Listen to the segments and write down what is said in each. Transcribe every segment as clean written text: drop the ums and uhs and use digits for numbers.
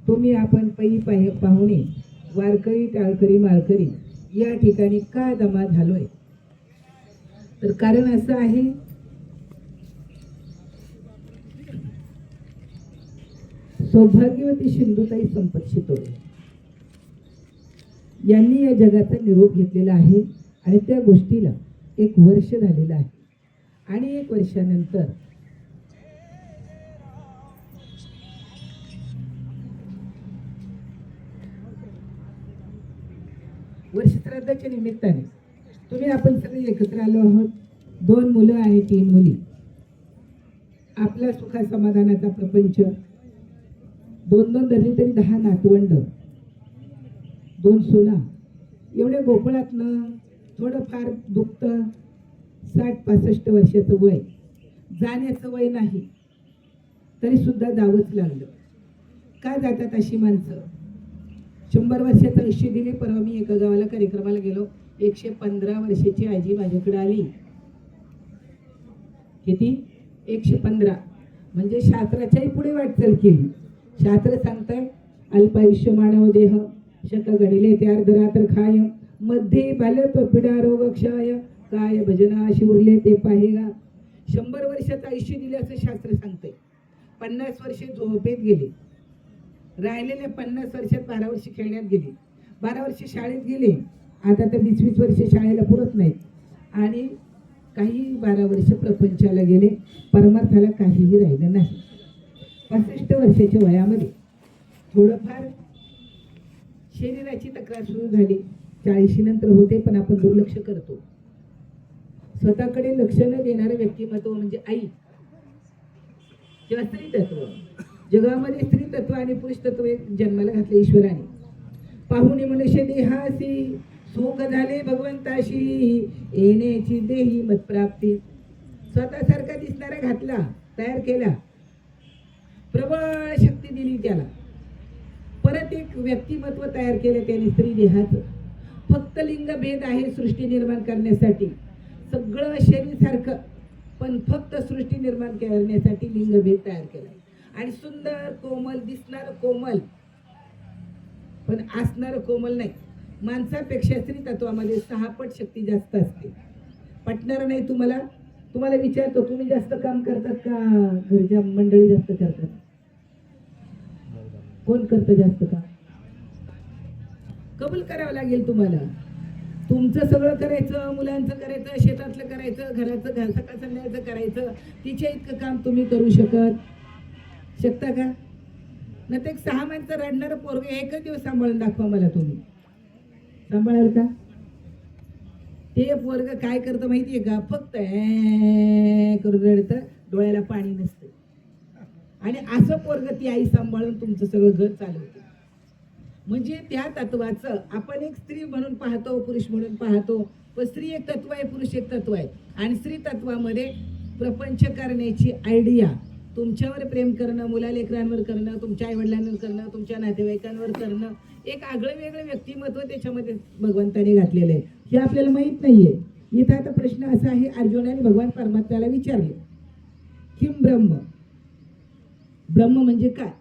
तुम्ही आपण पाहुणे वारकरी टाळकरी माळकरी या ठिकाणी का जमा झालोय, तर कारण असं आहे, सौभाग्यवती सिंधुताई संपत शितोळे यांनी या जगाचा निरोप घेतलेला आहे आणि त्या गोष्टीला 1 वर्ष झालेलं आहे. आणि 1 वर्षानंतर वर्षश्राद्धाच्या निमित्ताने तुम्ही आपण सगळे एकत्र आलो आहोत. 2 मुलं आणि 3 मुली, आपला सुखा समाधानाचा प्रपंच, 2 धरली तरी 10 नातवंड, 2 सुना, एवढ्या गोकुळातनं थोडंफार दुखतं. 60-65 वर्षाचं वय, जाण्याचं वय नाही तरी सुद्धा जावंच लागलं. का जातात अशी माणसं? 100 वर्षाचं आयुष्य दिले. परवा मी एका गावाला कार्यक्रमाला गेलो, 115 वर्षाची आजी माझ्याकडे आली. किती? 115. म्हणजे शास्त्राच्याही पुढे वाटचाल केली. शास्त्र सांगताय अल्पायुष्य मानव देह शत गणिले ते अर्धरात्र खाय, मध्ये बालप पिडा रोग क्षय, काय भजनाशी उरले ते पाहेगा. 100 वर्षाचं आयुष्य दिले असं शास्त्र सांगतंय. 50 वर्षे झोपेत गेले, राहिलेल्या 50 वर्षात 12 वर्ष खेळण्यात गेली, 12 वर्ष शाळेत गेले, आता तर 20-20 वर्ष शाळेला पुरत नाहीत, आणि काही 12 वर्ष प्रपंचाला गेले, परमार्थाला काहीही राहिलं नाही. 65 वर्षाच्या वयामध्ये थोडंफार शरीराची तक्रार सुरू झाली. 40 नंतर होते, पण आपण दुर्लक्ष करतो. स्वतःकडे लक्ष न देणारं व्यक्तिमत्व म्हणजे आई किंवा स्त्री तत्व. जगामध्ये स्त्री तत्व आणि पुरुष तत्व जन्माला घातले ईश्वराने. पाहुणे मनुष्य देहासी सुख झाले भगवंताशी, येण्याची देही मतप्राप्ती. स्वतःसारखा दिसणारा घातला, तयार केला, प्रबळ शक्ती दिली त्याला, परत एक व्यक्तिमत्व तयार केलं त्याने स्त्री देहाचं. फक्त लिंगभेद आहे सृष्टी निर्माण करण्यासाठी, सगळं शरीर सारखं, पण फक्त सृष्टी निर्माण करण्यासाठी लिंगभेद तयार केलाय. आणि सुंदर कोमल दिसणार कोमल, पण असणार कोमल नाही. माणसापेक्षा स्त्री तत्वामध्ये 6 पट शक्ती जास्त असते. पटणार नाही तुम्हाला? तुम्हाला विचारतो, तुम्ही जास्त काम करतात का घरच्या मंडळी जास्त करतात? कोण करतं जास्त काम? कबूल करावं लागेल तुम्हाला. तुमचं सगळं करायचं, मुलांचं करायचं, शेतातलं करायचं, घराचं सकाळ संध्याकाळचं करायचं. तिच्या इतकं काम तुम्ही करू शकता का? न ते 6 महिन्याचं रडणारं पोरग एकच दिवस सांभाळून दाखवा मला. तुम्ही सांभाळाल का? ते पोरग काय करतं माहितीये का? फक्त करून रडतं, डोळ्याला पाणी नसतं. आणि असं पोरग ती आई सांभाळून तुमचं सगळं घर चालवते. म्हणजे त्या तत्वाचं आपण एक स्त्री म्हणून पाहतो, पुरुष म्हणून पाहतो, पण स्त्री एक तत्व आहे, पुरुष एक तत्व आहे. आणि स्त्री तत्वामध्ये प्रपंच करण्याची आयडिया, तुमच्यावर प्रेम करणं, मुलालेकरांवर करणं, तुमच्या आईवडिलांवर करणं, तुमच्या नातेवाईकांवर करणं, एक आगळं वेगळं व्यक्तिमत्व त्याच्यामध्ये भगवंताने घातलेलं आहे. हे आपल्याला माहित नाहीये. इथं आता प्रश्न असा आहे, अर्जुनाने भगवान परमात्म्याला विचारले, किम ब्रह्म? ब्रह्म म्हणजे काय?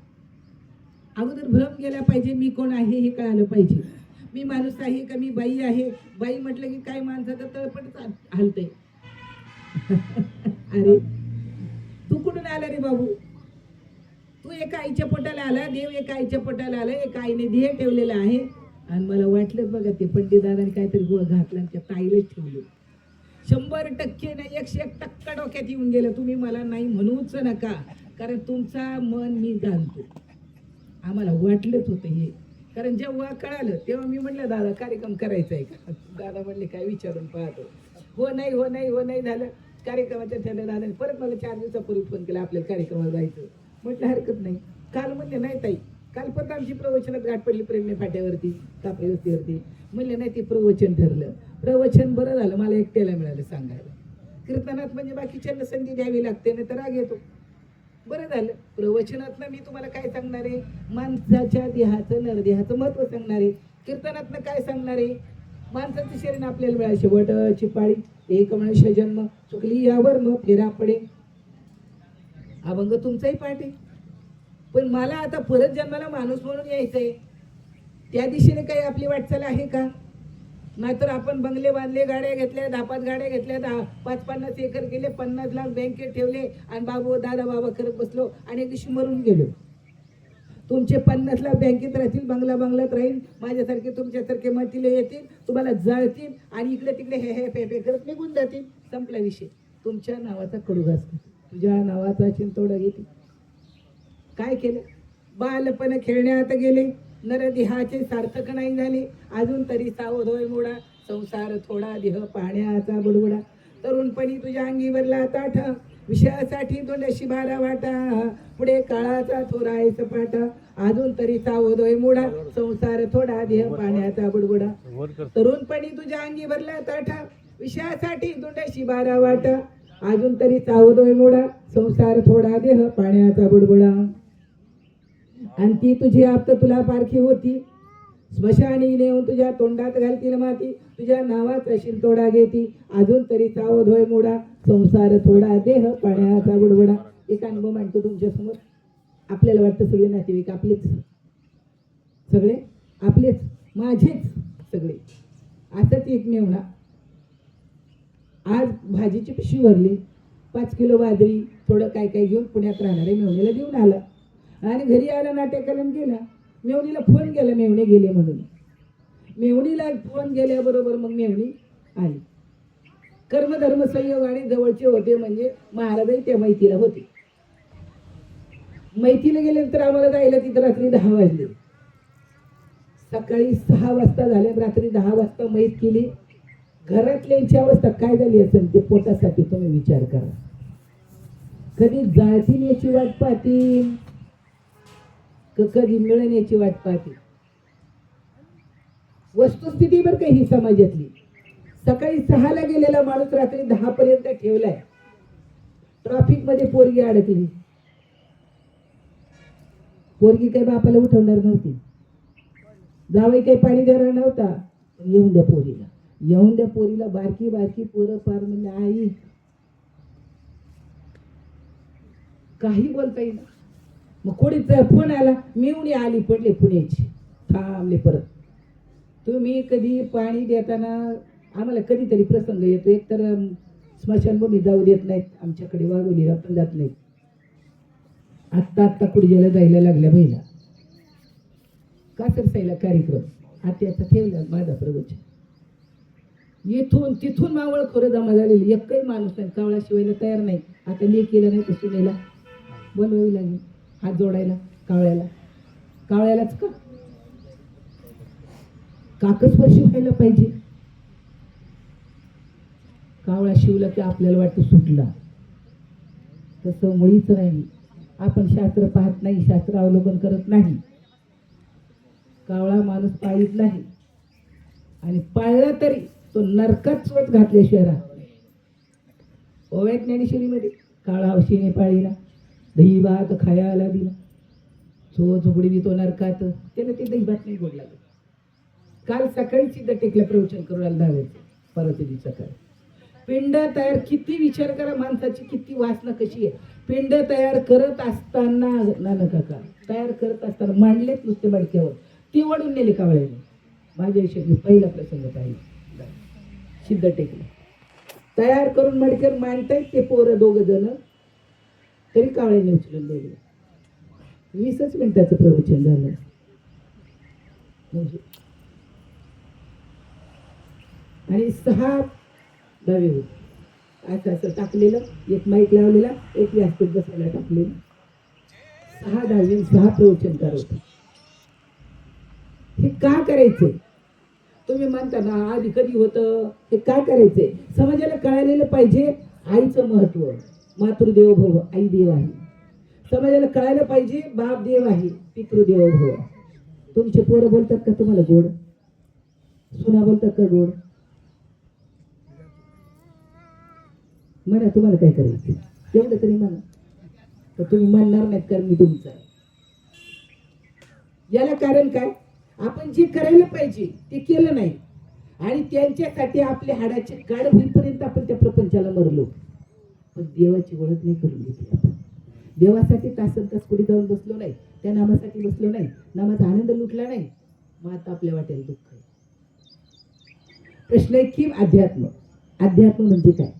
अगोदर भ्रम गेला पाहिजे, मी कोण आहे हे कळालं पाहिजे. मी माणूस आहे का मी बाई आहे? बाई म्हटलं की काय माणसाचं तळपट हलतंय. अरे तू कुठून आला रे बाबू? तू एका आईच्या पोटाला आला, देव एका आईच्या पोटाला आला, एका आईने ध्येय ठेवलेलं आहे. आणि मला वाटलं बघा ते पंडितदारांनी काहीतरी गोळ घातला आणि त्या ताईलाच ठेवलं. 100% नाही, 101% डोक्यात येऊन गेलं. तुम्ही मला नाही म्हणूच नका, कारण तुमचा मन मी जाणतो. आम्हाला वाटलंच होतं हे, कारण जेव्हा कळालं तेव्हा मी म्हटलं दादा कार्यक्रम करायचा आहे का? दादा म्हणले काय विचारून पाहतो. हो नाही झालं. कार्यक्रमाच्या ठरलं दादाने परत मला 4 दिवसापूर्वी फोन केला, आपल्याला कार्यक्रमाला जायचं. म्हटलं हरकत नाही. काल म्हणले नाही ताई, काल परत आमची प्रवचनात गाठ पडली प्रेमने फाट्यावरती, कापडी वस्तीवरती. म्हणले नाही, ते प्रवचन ठरलं. प्रवचन बरं झालं मला एकट्याला मिळालं सांगायला. कीर्तनात म्हणजे बाकीच्यांना संधी द्यावी लागते, नाही तर राग येतो. बरं झालं प्रवचनातनं मी तुम्हाला काय सांगणार आहे? माणसाच्या देहाचं, नरदेहाचं महत्व सांगणार आहे. कीर्तनातनं काय सांगणार आहे? माणसाचं शरीर आपल्याला मिळालं, शेवटची पाळी, एक मनुष्य जन्म, चुकली यावर मग फेरा पडे. अभंग तुमचाही पाठ आहे. पण मला आता परत जन्माला माणूस म्हणून यायचंय, त्या दिशेने काही आपली वाटचाल आहे का? नाहीतर आपण बंगले बांधले, गाड्या घेतल्या, 10-5 गाड्या घेतल्या, 5-50 एकर केले, 50 लाख बँकेत ठेवले आणि बाबू दादा बाबा करत बसलो आणि एक दिवशी मरून गेलो. तुमचे 50 लाख बँकेत राहतील, बंगलात राहील, माझ्यासारखे तुमच्यासारखे मतीले येतील, तुम्हाला जळतील आणि इकडे तिकडे हे करत निघून जातील. संपला विषय. तुमच्या नावाचा कडूघास, तुझ्या नावाचा चिंतोडा घेते. काय केलं? बालपण खेळण्यात गेले, नरदेहाचे सार्थक नाही झाले, अजून तरी सावध होय मुडा, संसार थोडा देह पाहण्याचा बुडबुडा. तरुणपणी तुझ्या अंगीवरला ताठ, विषयासाठी दोंड्याशी भारा वाटा, पुढे काळाचा थोराय सपाटा, अजून तरी सावध होय मुडा, संसार थोडा देह पाहण्याचा बुडबुडा. तरुणपणी तुझ्या अंगीवरला ताठ, विषयासाठी दोंड्याशी भारा वाटा, अजून तरी सावध होय मुडा, संसार थोडा देह पाहण्याचा बुडबुडा. आणि ती तुझी आप्त तुला पारखी होती, स्मशानी नेऊन तुझ्या तोंडात घालतील माती, तुझ्या नावाचा शिंतोडा घेती, अजून तरी सावध होय मुडा, संसार थोडा देह पाण्याचा बुडबुडा. एक अनुभव मांडतो तुमच्या समोर. आपल्याला वाटतं सगळे नातेवाईक आपलेच, सगळे आपलेच, माझेच सगळे. असंच एक मेवणा आज भाजीची पिशवी भरली, 5 किलो बाजरी, थोडं काय काय घेऊन पुण्यात राहणारे मेवणीला देऊन आला आणि घरी आला, नाट्यकलम केला. मेवणीला फोन केला, मेवणे गेले म्हणून. मेवणीला फोन गेल्याबरोबर मग मेवणी आली. कर्मधर्म संयोग आणि जवळचे होते म्हणजे महाराजही त्या मैतीला होते. मैतीला गेल्यानंतर आम्हाला जायला तिथं रात्री 10 वाजले. सकाळी 6 वाजता झाले, रात्री 10 वाजता मैत केली. घरातल्यांची अवस्था काय झाली असेल ते पोटासाठी तुम्ही विचार करा. कधी जाळतील याची वाट पाहतील, कधी मिळेल याची वाट पाहतील. वस्तुस्थिती बरं का ही समाजातली. सकाळी 6 ला गेलेला माणूस रात्री 10 पर्यंत ठेवलाय. ट्रॅफिक मध्ये पोरगी अडकली. पोरगी काही बापाला उठवणार नव्हती, जावई काही पाणी देणार नव्हता. येऊन द्या पोरीला, येऊन द्या पोरीला. बारकी बारकी पोरं पार म्हणजे आई काही बोलता येईल. मग कोणीचा फोन आला, मेवणी आली, पडले पुण्याची, थांबले परत. तुम्ही कधी पाणी देताना आम्हाला कधीतरी प्रसंग येतो, एक तर स्मशानभूमी जाऊ देत नाहीत आमच्याकडे, वाघोलीला पण जात नाहीत. आत्ता कुडजेला जायला लागल्या महिला. कासरसाईला कार्यक्रम आत्याचा ठेवला माझा प्रवचन. इथून तिथून मावळ खोरं जमा झालेली, एकही माणूस नाही, कावळा शिवायला तयार नाही. आता लेकीला नाही तर सुनेला बोलवावी लागेल हात जोडायला. कावळ्यालाच का काकस्पर्शी व्हायला पाहिजे. कावळा शिवला की आपल्याला वाटतं सुटला, तसं मुळीच नाही. आपण शास्त्र पाहत नाही, शास्त्र अवलोकन करत नाही. कावळा माणूस पाळीत नाही आणि पाळला तरी तो नरकात स्वत घातल्याशिवाय राहत नाही. ओव्यात ज्ञानेश्वरीमध्ये काळा हौशीने पाळीला, दही भात खायला दिला, सो झोपडी तो नरकात. त्याला ते दही भात नाही गोड लागत. काल सकाळी सिद्ध टेकला प्रवचन करून आला धावायचं, परवाच्या दिवशी सकाळी. पिंड तयार, किती विचार करा माणसाची किती वासना कशी आहे. पिंड तयार करत असताना नाना काका तयार करत असताना मांडलेत नुसते मडक्यावर, ती वडून नेले कावळ्याने. माझ्या आयुष्यात पहिला प्रसंग पाहिजे. सिद्ध टेकला तयार करून मडक्यावर मांडतायत ते पोरं 2 जण, तरी कावळ्याने उचलून दिले. 20च मिनिटाचं प्रवचन झालं. म्हणजे आणि 6 डावे होते. असं टाकलेलं, एक माईक लावलेला, एक व्यासपीठ बसायला टाकलेलं. 6 डावे, 6 प्रवचनकार होते. हे का करायचं तुम्ही म्हणता ना, आधी कधी होतं, हे का करायचंय? समाजाला कळालेलं पाहिजे आईचं महत्व. मातृदेव भव, आई देव आहे. समाजाला कळायला पाहिजे बाप देव आहे, पितृदेव भव. तुमचे पोरं बोलतात का तुम्हाला गोड? सुना बोलतात का गोड? म्हणा तुम्हाला काय करायचं एवढं तरी म्हणा. तर तुम्ही म्हणणार नाहीत कारण मी तुमचा आहे. याला कारण काय? आपण जे करायला पाहिजे ते केलं नाही आणि त्यांच्यासाठी आपले हाडाचे काढ होईपर्यंत आपण त्या प्रपंचाला मरलो. पण देवाची ओळख नाही करून घेतली आपण. देवासाठी तासन तास कुठे जाऊन बसलो नाही, त्या नामासाठी बसलो नाही, नामाचा आनंद लुटला नाही, मग आता आपल्या वाटेल दुःख आहे. प्रश्न आहे की अध्यात्म, अध्यात्म म्हणजे काय?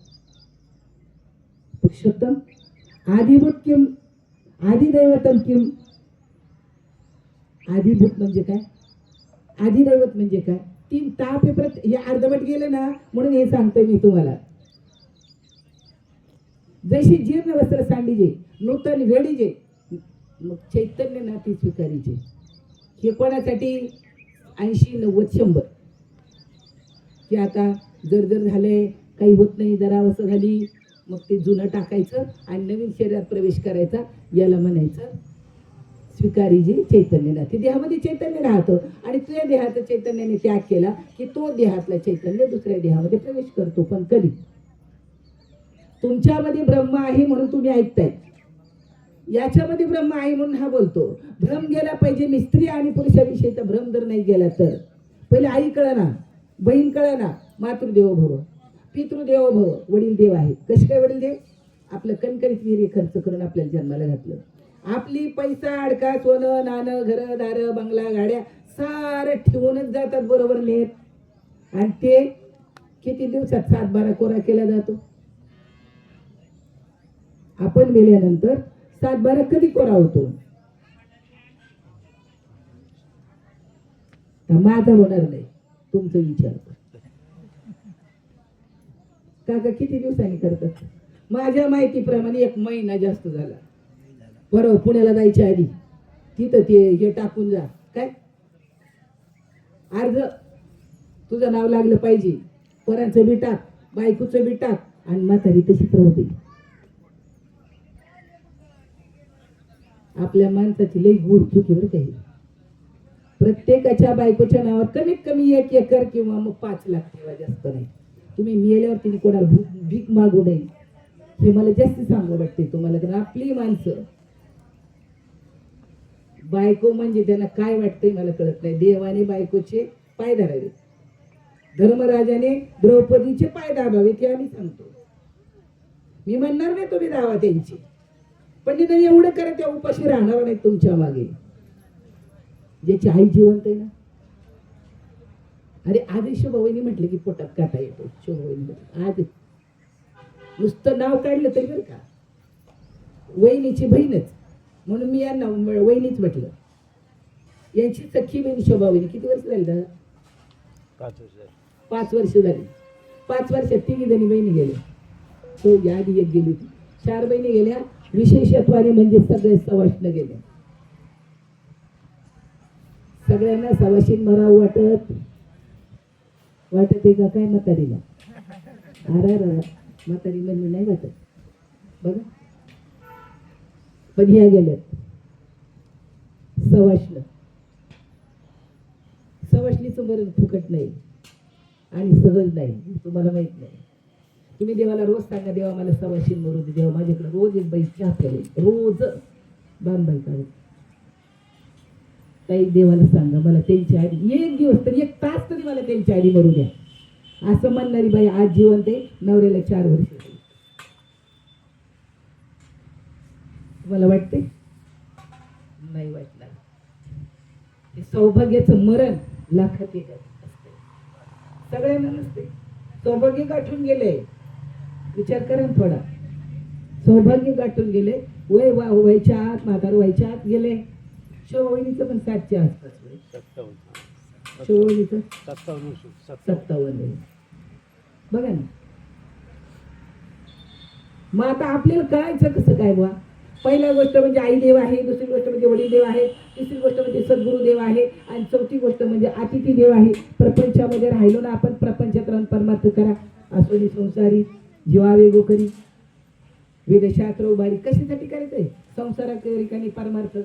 पुरुषोत्तम आदिभूत किम, आदिदैवतम किम. आदिभूत म्हणजे काय, आदिदैवत म्हणजे काय? 3 पेपर हे अर्धवट गेले ना, म्हणून हे सांगतोय मी तुम्हाला. जशी जीर्ण वस्त्र सांडीजे, नूतन वेडीजे, मग चैतन्य नाती स्वीकारीचे. हे कोणासाठी? 80, 90, 100 की आता जर झालंय, काही होत नाही, जरा अवस्था झाली, मग ते जुनं टाकायचं आणि नवीन शरीरात प्रवेश करायचा. याला म्हणायचं स्वीकारीजी चैतन्यनाथी. देहामध्ये चैतन्य राहतं आणि तुझ्या देहाचं चैतन्याने त्याग केला की तो देहातला चैतन्य दुसऱ्या देहामध्ये प्रवेश करतो. पण कधी? तुमच्यामध्ये ब्रह्म आहे म्हणून तुम्ही ऐकताय, याच्यामध्ये ब्रह्म आहे म्हणून हा बोलतो. भ्रम गेला पाहिजे. स्त्री आणि पुरुषाविषयीचा भ्रम जर नाही गेला तर, पहिले आई कळना, बहीण कळना, मातृदेवो भव, पितृदेवो भव, वडील देव आहेत. कसे काय वडील देव? आपलं कणकणीत वीर्य खर्च करून आपल्याला जन्माला घातलं. आपली पैसा अडका, सोनं नाणं, घर दार, बंगला, गाड्या सारं ठेवूनच जातात बरोबर नेत. आणि ते किती दिवसात 7-12 कोरा केला जातो. आपण मेल्यानंतर 7-12 कधी कोरा होतो? माझा होणार नाही, तुमचा विचार. काका किती दिवसांनी करतात? माझ्या माहितीप्रमाणे 1 महिना जास्त झाला. बरोबर, पुण्याला जायच्या आधी तिथं ते हे टाकून जा, काय अर्ज, तुझं नाव लागलं पाहिजे, पोरांचं बी टाक, बायकोचं बी टाक, आणि म्हातारी तशीच राहते. आपल्या माणसाची लई गुढ चुकी बरं काही. प्रत्येकाच्या बायकोच्या नावावर कमीत कमी 1 एकर किंवा मग 5 लाख ठेवा, जास्त नाही. तुम्ही मेल्यावर तिने कोणाला भीक मागू नये, हे मला जास्त सांगू वाटते तुम्हाला. कारण आपली माणसं, बायको म्हणजे त्यांना काय वाटतंय मला कळत नाही. देवाने बायकोचे पाय धरावे, धर्मराजाने द्रौपदीचे पाय दाबावे, ते आम्ही सांगतो. मी म्हणणार नाही तुम्ही दावा त्यांची, पण निदान एवढं करा, त्या उपाशी राहणार नाही तुमच्या मागे. ज्याची आई जिवंत आहे ना, अरे आधी शोभावहिनी म्हटलं की पोटात काटा येतो. शोभावहिनी म्हटलं आज नुसतं नाव काढलं तरी बरं का, वहिनीची बहीणच म्हणून मी यांना वहिनीच म्हटलं. यांची सख्खी बहीण शोभावहिनी. किती वर्ष झाली दादा? 5 वर्ष झाली. 5 वर्षात 3 जणी बहिणी गेल्या. तो यादी 1 गेली होती. 4 बहिणी गेल्या. विशेषत्वाने म्हणजे सगळे सवाष्ण गेले. सगळ्यांना सवाशीन मराव वाटत आहे का काय म्हातारीला? अरे म्हातारी म्हणजे नाही वाटत बघा. पण ह्या गेल्यात सवाष्ण. सवाष्णीचं मरण फुकट नाही आणि सहज नाही, तुम्हाला माहित नाही. तुम्ही देवाला रोज सांगा, देवा मला सवाशीन मरू दे, देवा माझ्याकडे रोज 1 बाई चहा प्यायला, रोज बांबाई काढून. काही देवाला सांगा मला त्यांच्या आधी 1 दिवस तरी 1 तास तरी मला त्यांच्या आधी मरू द्या, असं म्हणणारी बाई आज जिवंत आहे. नवऱ्याला 4 वर्ष झाली. तुम्हाला वाटते? नाही वाटणार. हे सौभाग्याचं मरण लाखात 1 असते, सगळ्यांना नसते. सौभाग्य गाठून गेले, विचार करा थोडा. सौभाग्य गाठून गेले, वय व्हायच्या आत, म्हातार व्हायच्या आत गेले. शोभवहिनीचं पण 60च्या आसपास वय. शोभवहिनीचं 57 बघा ना. मग आता आपल्याला कळायचं कसं काय बा? पहिला गोष्ट म्हणजे आई देव आहे, दुसरी गोष्ट म्हणजे वडील देव आहे, तिसरी गोष्ट म्हणजे सद्गुरू देव आहे, आणि चौथी गोष्ट म्हणजे अतिथी देव आहे. प्रपंचामध्ये राहिलो ना आपण, प्रपंचात राहून परमार्थ करा. असोनी संसारी जीवा वेगो करी, वेदशास्त्र उभारी. कशासाठी करायचंय? संसाराकरिकानी परमार्थ.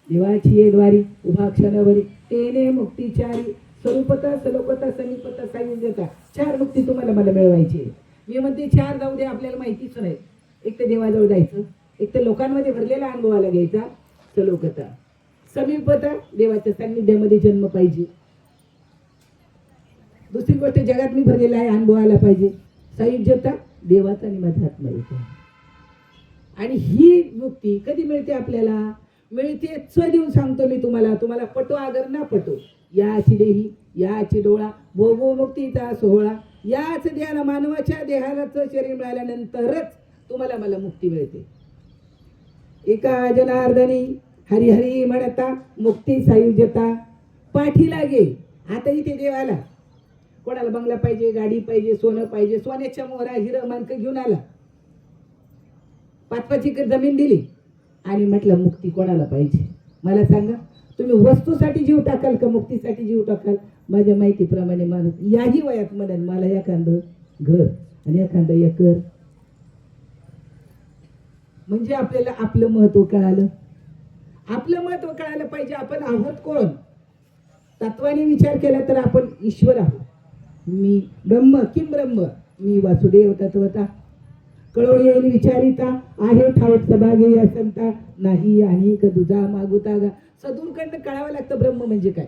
देवाची ये द्वारी उभा क्षणावरी, तेने मुक्तीचारी, स्वरूपता सलोकता सनिपता सायुज्यता. 4 मुक्ती तुम्हाला मला मिळवायची. मी म्हणते 4 जाऊ दे, आपल्याला माहितीच नाही. एक तर देवाजवळ जायचं, एक तर लोकांमध्ये भरलेला अनुभवाला घ्यायचा, सलोकता. समीपता, देवाच्या सान्निध्यामध्ये जन्म पाहिजे. दुसरी गोष्ट जगात मी भरलेला आहे, अनुभवाला पाहिजे. सायुज्यता, देवाचा आणि माझा आत्मा येतो. आणि ही मुक्ती कधी मिळते आपल्याला? मिळते देऊन सांगतो मी तुम्हाला, तुम्हाला पटो अगर ना पटो, याची देही याची डोळा भोगो मुक्तीचा सोहळा, याच देहाला मानवाच्या देहालाच शरीर मिळाल्यानंतरच तुम्हाला मला मुक्ती मिळते. एका जनार्दनी हरिहरी म्हणता मुक्ती सायुज्यता पाठी लागे. आता इथे देवाला कोणाला बंगला पाहिजे, गाडी पाहिजे, सोनं पाहिजे, सोन्याच्या मोहरा हिरं मानक घेऊन आला, 5-5 एकर जमीन दिली आणि म्हटलं मुक्ती कोणाला पाहिजे मला सांगा. तुम्ही वस्तूसाठी जीव टाकाल का मुक्तीसाठी जीव टाकाल? माझ्या माहितीप्रमाणे माणूस याही वयात म्हणेल मला एखादं घर आणि एखादं एकर. म्हणजे आपल्याला आपलं महत्व कळालं. आपलं महत्व कळायला पाहिजे. आपण आहोत कोण? तत्वाने विचार केला तर आपण ईश्वर आहोत. मी ब्रह्म किम ब्रह्म, मी वासुदेव तत्वता. कळो येईल विचारिता, आहे ठावत सभागे या संता, नाही आणि दुजा मागुता गा. सदूरकडनं कळावं लागतं ब्रह्म म्हणजे काय.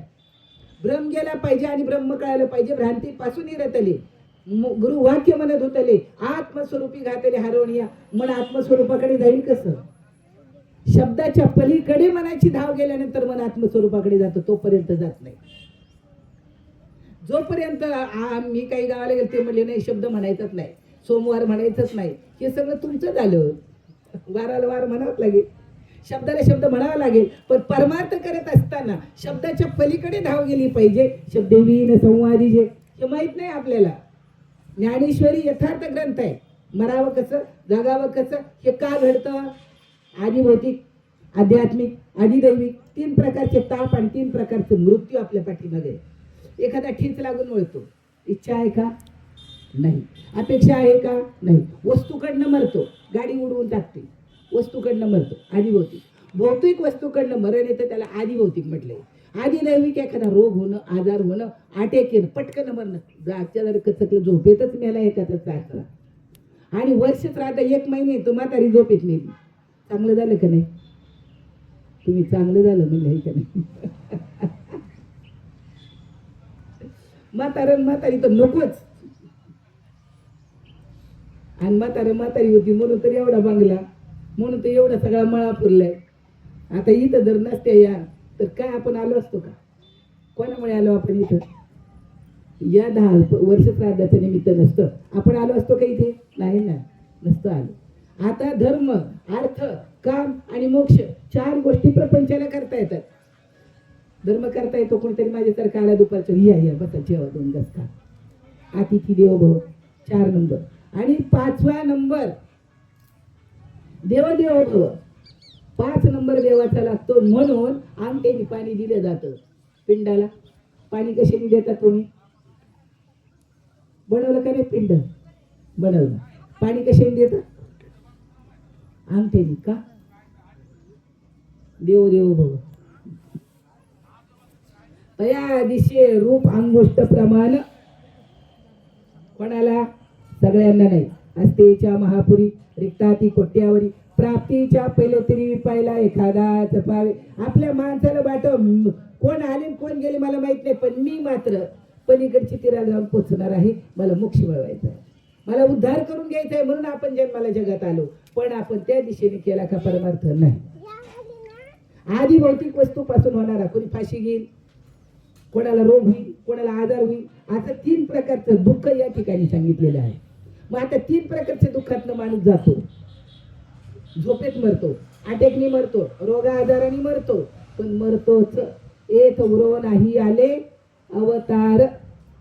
ब्रह्म गेला पाहिजे आणि ब्रह्म कळायला पाहिजे. भ्रांतीपासून निरतले गुरु वाक्य म्हणत होतले, आत्मस्वरूपी घातले हरवणिया. मन आत्मस्वरूपाकडे जाईल कसं? शब्दाच्या पलीकडे मनाची धाव गेल्यानंतर मन आत्मस्वरूपाकडे जातो, तोपर्यंत जात नाही. जोपर्यंत मी काही गावाला गेले ते म्हणले नाही शब्द म्हणायचाच नाही, सोमवार म्हणायचंच नाही, हे सगळं तुमचं झालं. वाराला वार म्हणावं लागेल, शब्दाला शब्द म्हणावा लागेल, पण परमार्थ करत असताना शब्दाच्या पलीकडे धाव गेली पाहिजे. शब्देवीन संवादी जे हे माहित नाही आपल्याला. ज्ञानेश्वरी यथार्थ ग्रंथ आहे. मरावं कसं, जगावं कसं, हे का घडतं? आदिभौतिक, आध्यात्मिक, आदिदैविक 3 प्रकारचे ताप आणि 3 प्रकारचे मृत्यू आपल्या पाठीमध्ये. एखादा ठेच लागून वळतो. इच्छा आहे का? नाही. अपेक्षा आहे का? नाही. वस्तूकडनं मरतो, गाडी उडवून टाकते, वस्तूकडनं मरतो. आदिभौतिक. भौतिक वस्तूकडनं मरण येतं, त्याला आदिभौतिक म्हटलंय. आदिदैविक एखादा रोग होणं, आजार होणं, अटॅक येणं, पटकन मरणं. जागच्या जर कचकलं झोपेतच मेला एखादा चाकरा. आणि वर्ष राहता 1 महिने तो म्हातारी झोपेत मेली. चांगलं झालं का नाही? तुम्ही चांगलं झालं म्हणजे का नाही? म्हातारी तर नकोच. आणि म्हातारी होती म्हणून तर एवढा बंगला, म्हणून तर एवढा सगळा मळा पुरलाय. आता इथं जर नसते या तर काय आपण आलो असतो का? कोणामुळे आलो आपण इथं? या 10 वर्ष श्राद्धाचं निमित्त नसतं आपण आलो असतो का इथे? नाही ना, नसतं आलो. आता धर्म, अर्थ, काम आणि मोक्ष 4 गोष्टी प्रपंचाला करता येतात. धर्म करता येतो. कोणतरी माझ्यासारखा आला दुपारच्या, या बसा जेवा 2 घास खा, अतिथी देवो भव 4 नंबर. आणि 5वा नंबर देव देवो भव. 5 नंबर देवाचा लागतो. म्हणून आमटेने पाणी दिलं जातं पिंडाला. पाणी कशाने देतात तुम्ही? बनवलं का रे पिंड? बनवलं. पाणी कशाने देतात? आमटेने. का? देव देवो भव. तया दिशे रूप अंगुष्ट प्रमाण. कोणाला? सगळ्यांना नाही. अस्तेच्या महापुरी रिक्ताती कोट्यावरी, प्राप्तीच्या पहिले तरी पाहिला एखादाच पावे. आपल्या माणसाला वाटव कोण आले कोण गेले मला माहित नाही, पण मी मात्र पलीकडची तीराला जाऊन पोचणार आहे. मला मोक्ष मिळवायचा आहे, मला उद्धार करून घ्यायचा आहे. म्हणून आपण जन्माला जगात आलो. पण आपण त्या दिशेने केला का परमार्थ? नाही. आधी भौतिक वस्तूपासून होणारा, कोणी फाशी घेईल, कोणाला रोग होईल, कोणाला आजार होईल, असं 3 प्रकारचं दुःख या ठिकाणी सांगितलेलं आहे. मग आता 3 प्रकारच्या दुःखातनं माणूस जातो. झोपेत मरतो, अटॅकनी मरतो, रोगा आजाराने मरतो, पण मरतोच. एक उरो नाही आले अवतार.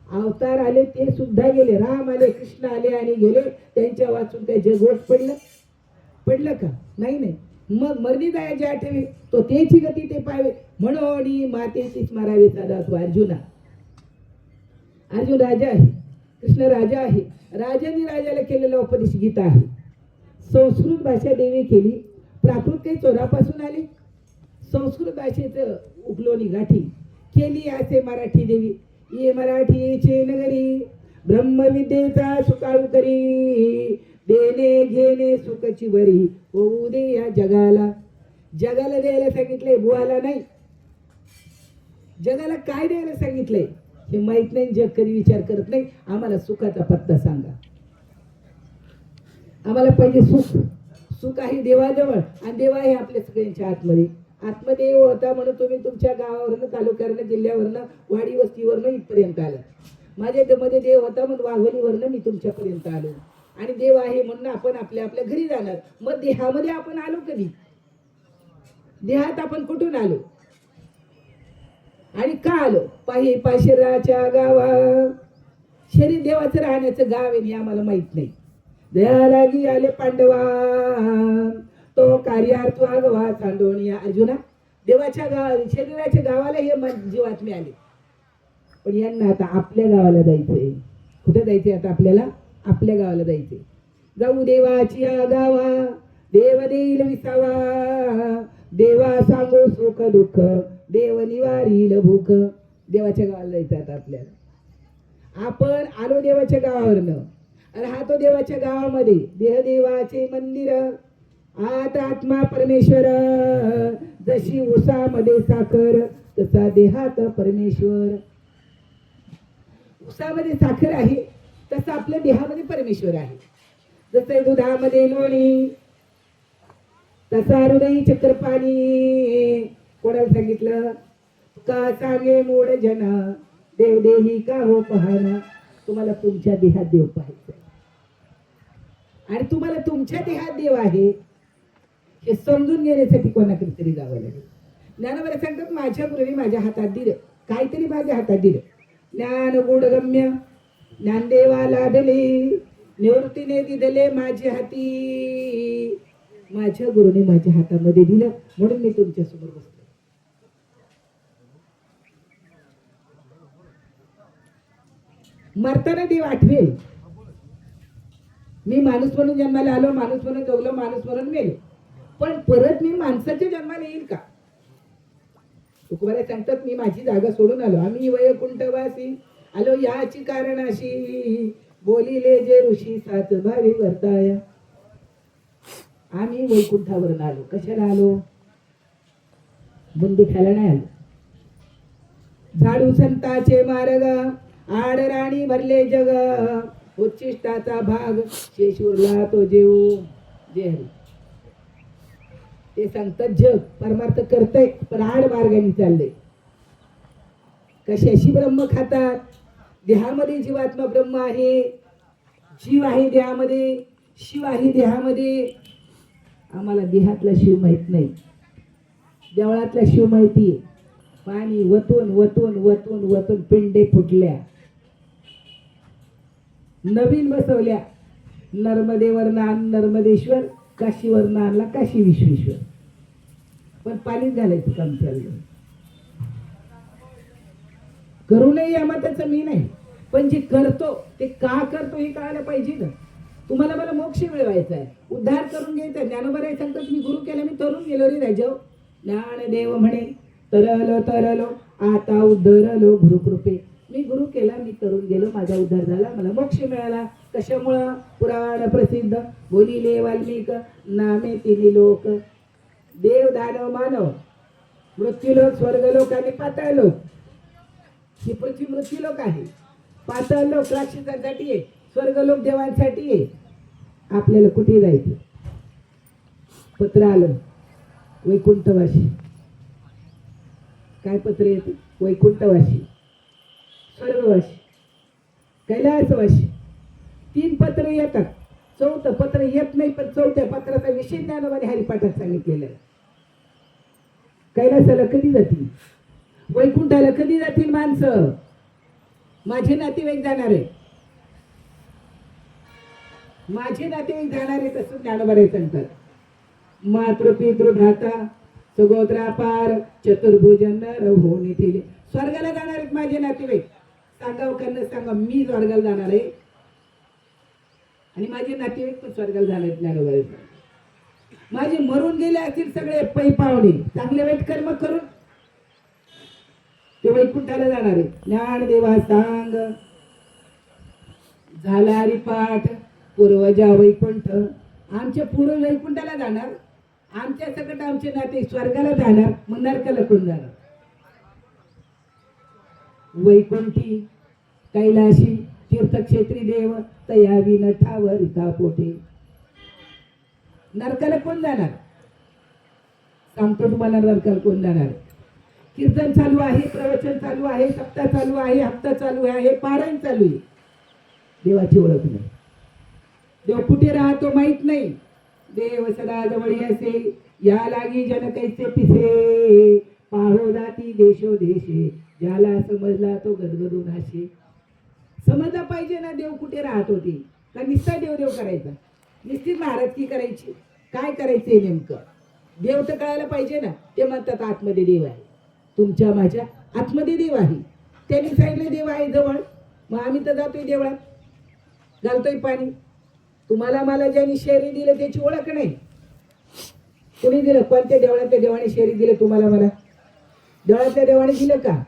अवतार आले ते सुद्धा गेले. राम आले, कृष्ण आले आणि गेले. त्यांच्या वाचून काही जगवत पडलं का? नाही. मग मरणी जायची आठवी तो त्याची गती ते पाहावे. म्हणून मातेची स्मरावे सदा तू. अर्जुन राजा आहे, कृष्ण राजा आहे. राजाने राजाला केलेला उपदेश गीता आहे. संस्कृत भाषा देवी केली. प्राकृत काही चोरापासून आली. संस्कृत भाषेचं उपलोनी गाठी केली असे मराठी देवी. ये मराठीचे नगरी, ब्रह्मविद्येचा सुकाळू करी. देणे घेणे सुखची बरी, होऊ दे या जगाला. जगाला द्यायला सांगितलंय, बुवाला नाही. जगाला काय द्यायला सांगितलंय हे माहित नाही. जग कधी विचार करत नाही. आम्हाला सुखाचा पत्ता सांगा. आम्हाला पाहिजे सुख. सुख आहे देवाजवळ आणि देव आहे आपल्या सगळ्यांच्या आतमध्ये. आत्मदेव होता म्हणून तुम्ही तुमच्या गावावरनं तालुक्यावरनं जिल्ह्यावरनं वाडी वस्तीवरनं इथपर्यंत आलं. माझ्या मध्ये देव होता म्हणून वाघोलीवरनं मी तुमच्यापर्यंत आलो. आणि देव आहे म्हणून आपण आपल्या आपल्या घरी जाणार. मग देहामध्ये आपण आलो कधी? देहात आपण कुठून आलो आणि का आलो? पाशेराच्या गावा शरीर देवाचं राहण्याचं गाव आहे हे आम्हाला माहित नाही. दया लागी आले पांडवा तो कार्यार्थ वागवा सांडोनिया. अर्जुना, देवाच्या शरीराच्या गावाला हे जीवात्मे आले, पण यांना आता आपल्या गावाला जायचंय. कुठे जायचंय आता आपल्याला? आपल्या गावाला जायचंय. जाऊ देवाची गावा देव देईल विसावा, देवा सांगो सुख दुःख देव निवारील भूक. देवाच्या गावाला जायचं आता आपल्याला. आपण आलो देवाच्या गावावरनं, राहतो देवाच्या गावामध्ये. देह देवाचे मंदिर आत आत्मा परमेश्वर, जशी उसामध्ये साखर तसा देहात परमेश्वर. उसामध्ये साखर आहे तसं आपल्या देहामध्ये परमेश्वर आहे. जसं दुधामध्ये लोणी तसा हृदयी चक्र पाणी. कोणाला सांगितलं? का सांगे मूळ जन देव देही का हो पाहना. तुम्हाला तुमच्या देहात देव पाहायचा आणि तुम्हाला तुमच्या देहात देव आहे हे समजून घेण्यासाठी कोणाकडे तरी जावं लागेल. ज्ञानोबा सांगतात माझ्या गुरुने माझ्या हातात दिलं, काहीतरी माझ्या हातात दिलं. ज्ञान गुणगम्य ज्ञानदेवा लादले निवृत्तीने दिदले माझ्या हाती. माझ्या गुरुने माझ्या हातामध्ये दिलं म्हणून मी तुमच्या समोर बसलो. मरताना देव आठवेल. मी माणूस म्हणून जन्माला आलो, माणूस म्हणून जगलो, माणूस म्हणून मेलो, पण परत मी माणसाच्या जन्माला येईल का? तुकोबाला सांगतात मी माझी जागा सोडून आलो. आम्ही वैकुंठवासी आलो याची कारण अशी, बोलिले जे ऋषी सात भावी वर्ताया. आम्ही वैकुंठावरून आलो. कशाला आलो? बुंदी खायला नाही आलो. झाडू संताचे मार्ग आड राणी भरले जग, उच्चिष्टाचा भाग शेषूरला तो जेऊ जे हरी. ते सांगतात जग परमार्थ करतय पण आड मार्गाने चाललंय. कशाशी ब्रह्म खातात? देहामध्ये जीवात्मा ब्रह्म आहे, जीव आहे देहामध्ये, शिव आहे देहामध्ये. आम्हाला देहातला शिव माहित नाही, देवळातला शिव माहिती. पाणी वतून वतून वतून वतून पिंडे फुटल्या, नवीन बसवल्या. नर्मदेवरनं आण नर्मदेश्वर, काशीवरनं आणला काशी विश्वेश्वर. पण पाणीच घालायचं काम चाललं. करू नये या मताचं मी नाही, पण जे करतो ते का करतो हे कळायला पाहिजे ना. तुम्हाला मला मोक्ष मिळवायचा आहे, उद्धार करून घ्यायचा. ज्ञानोबा सांगतात मी गुरु केला मी तरुण गेलो रे राजव. ज्ञानदेव म्हणे तरलो तरलो आता उद्धरलो गुरुकृपे. मी गुरु केला, मी तरुण गेलो, माझा उद्धार झाला, मला मोक्ष मिळाला. कशामुळं? पुराण प्रसिद्ध बोलिले वाल्मिक नामे तिन्ही लोक, देव दानव मानव. मृत्यूलोक स्वर्गलोक आणि पाताळलोक. ही पृथ्वी मृत्यूलोक आहे, पाताळलोक राक्षसांसाठी आहे, स्वर्गलोक देवांसाठी आहे. आपल्याला कुठे जायचं? पत्र आलं वैकुंठवासी. काय पत्र येतं? वैकुंठवासी, स्वर्गवासी, कैलासवासी. 3 पत्र येतात, 4थं पत्र येत नाही. पण 4थ्या पत्राचा विषय ज्ञानोबाने हरिपाठात सांगितलेला आहे. कैलासाला कधी जातील? वैकुंठाला कधी जातील माणसं? माझे नातेवाईक जाणार आहे, माझे नातेवाईक जाणार आहे. तसं ज्ञानोबा सांगतात मातृ पितृ भ्राता सगोत्रा पार चतुर्भुजन होऊन येतील. स्वर्गाला जाणार आहेत माझे नातेवाईक. सांगाव करणं सांगा, मी स्वर्गाला जाणार आहे आणि माझे नातेवाईक पण स्वर्गाला जाणार आहेत. ज्ञानोबा माझे मरून गेले असतील सगळे पै पाहुणे, चांगले वाईट कर्म करून ते वैकुंठाला जाणार आहे. ज्ञानदेवा सांग झाला हरिपाठ पूर्वजा वैकुंठ. आमचे पूर्व वैकुंठाला जाणार, आमच्या सकट आमचे नाते स्वर्गाला जाणार, मग नरकाला कोण जाणार? वैकुंठी कैलाशी तीर्थक्षेत्री देव तयावी न ठावर इथा पोटे. नरकाला कोण जाणार? सांगतो तुम्हाला नरकाला कोण जाणार. कीर्तन चालू आहे, प्रवचन चालू आहे, सप्ताह चालू आहे, हप्ता चालू आहे, पारायण चालू आहे, देवाची ओळख नाही. देव कुठे राहतो माहित नाही. देव सदा जवळी असे, या लागी जन कैसे पिसे, पाहो जाती देशो देशे, ज्याला समजला तो गदगदून असे. समजला पाहिजे ना देव कुठे राहत होती. का निस्ता देव देव करायचा, निस्ती महाराजकी करायची, काय करायचंय नेमकं? देव तर कळायला पाहिजे ना. ते म्हणतात आतमध्ये देव आहे, तुमच्या माझ्या आतमध्ये देव आहे. त्यांनी सांगितलं देव आहे जवळ, मग आम्ही तर जातोय देवळात, घालतोय पाणी. तुम्हाला मला ज्यांनी शरीर दिलं त्याची ओळख नाही. कुणी दिलं? कोणत्या देवळातल्या देवाने शरीर दिलं तुम्हाला मला? देवळातल्या देवाने दिलं का?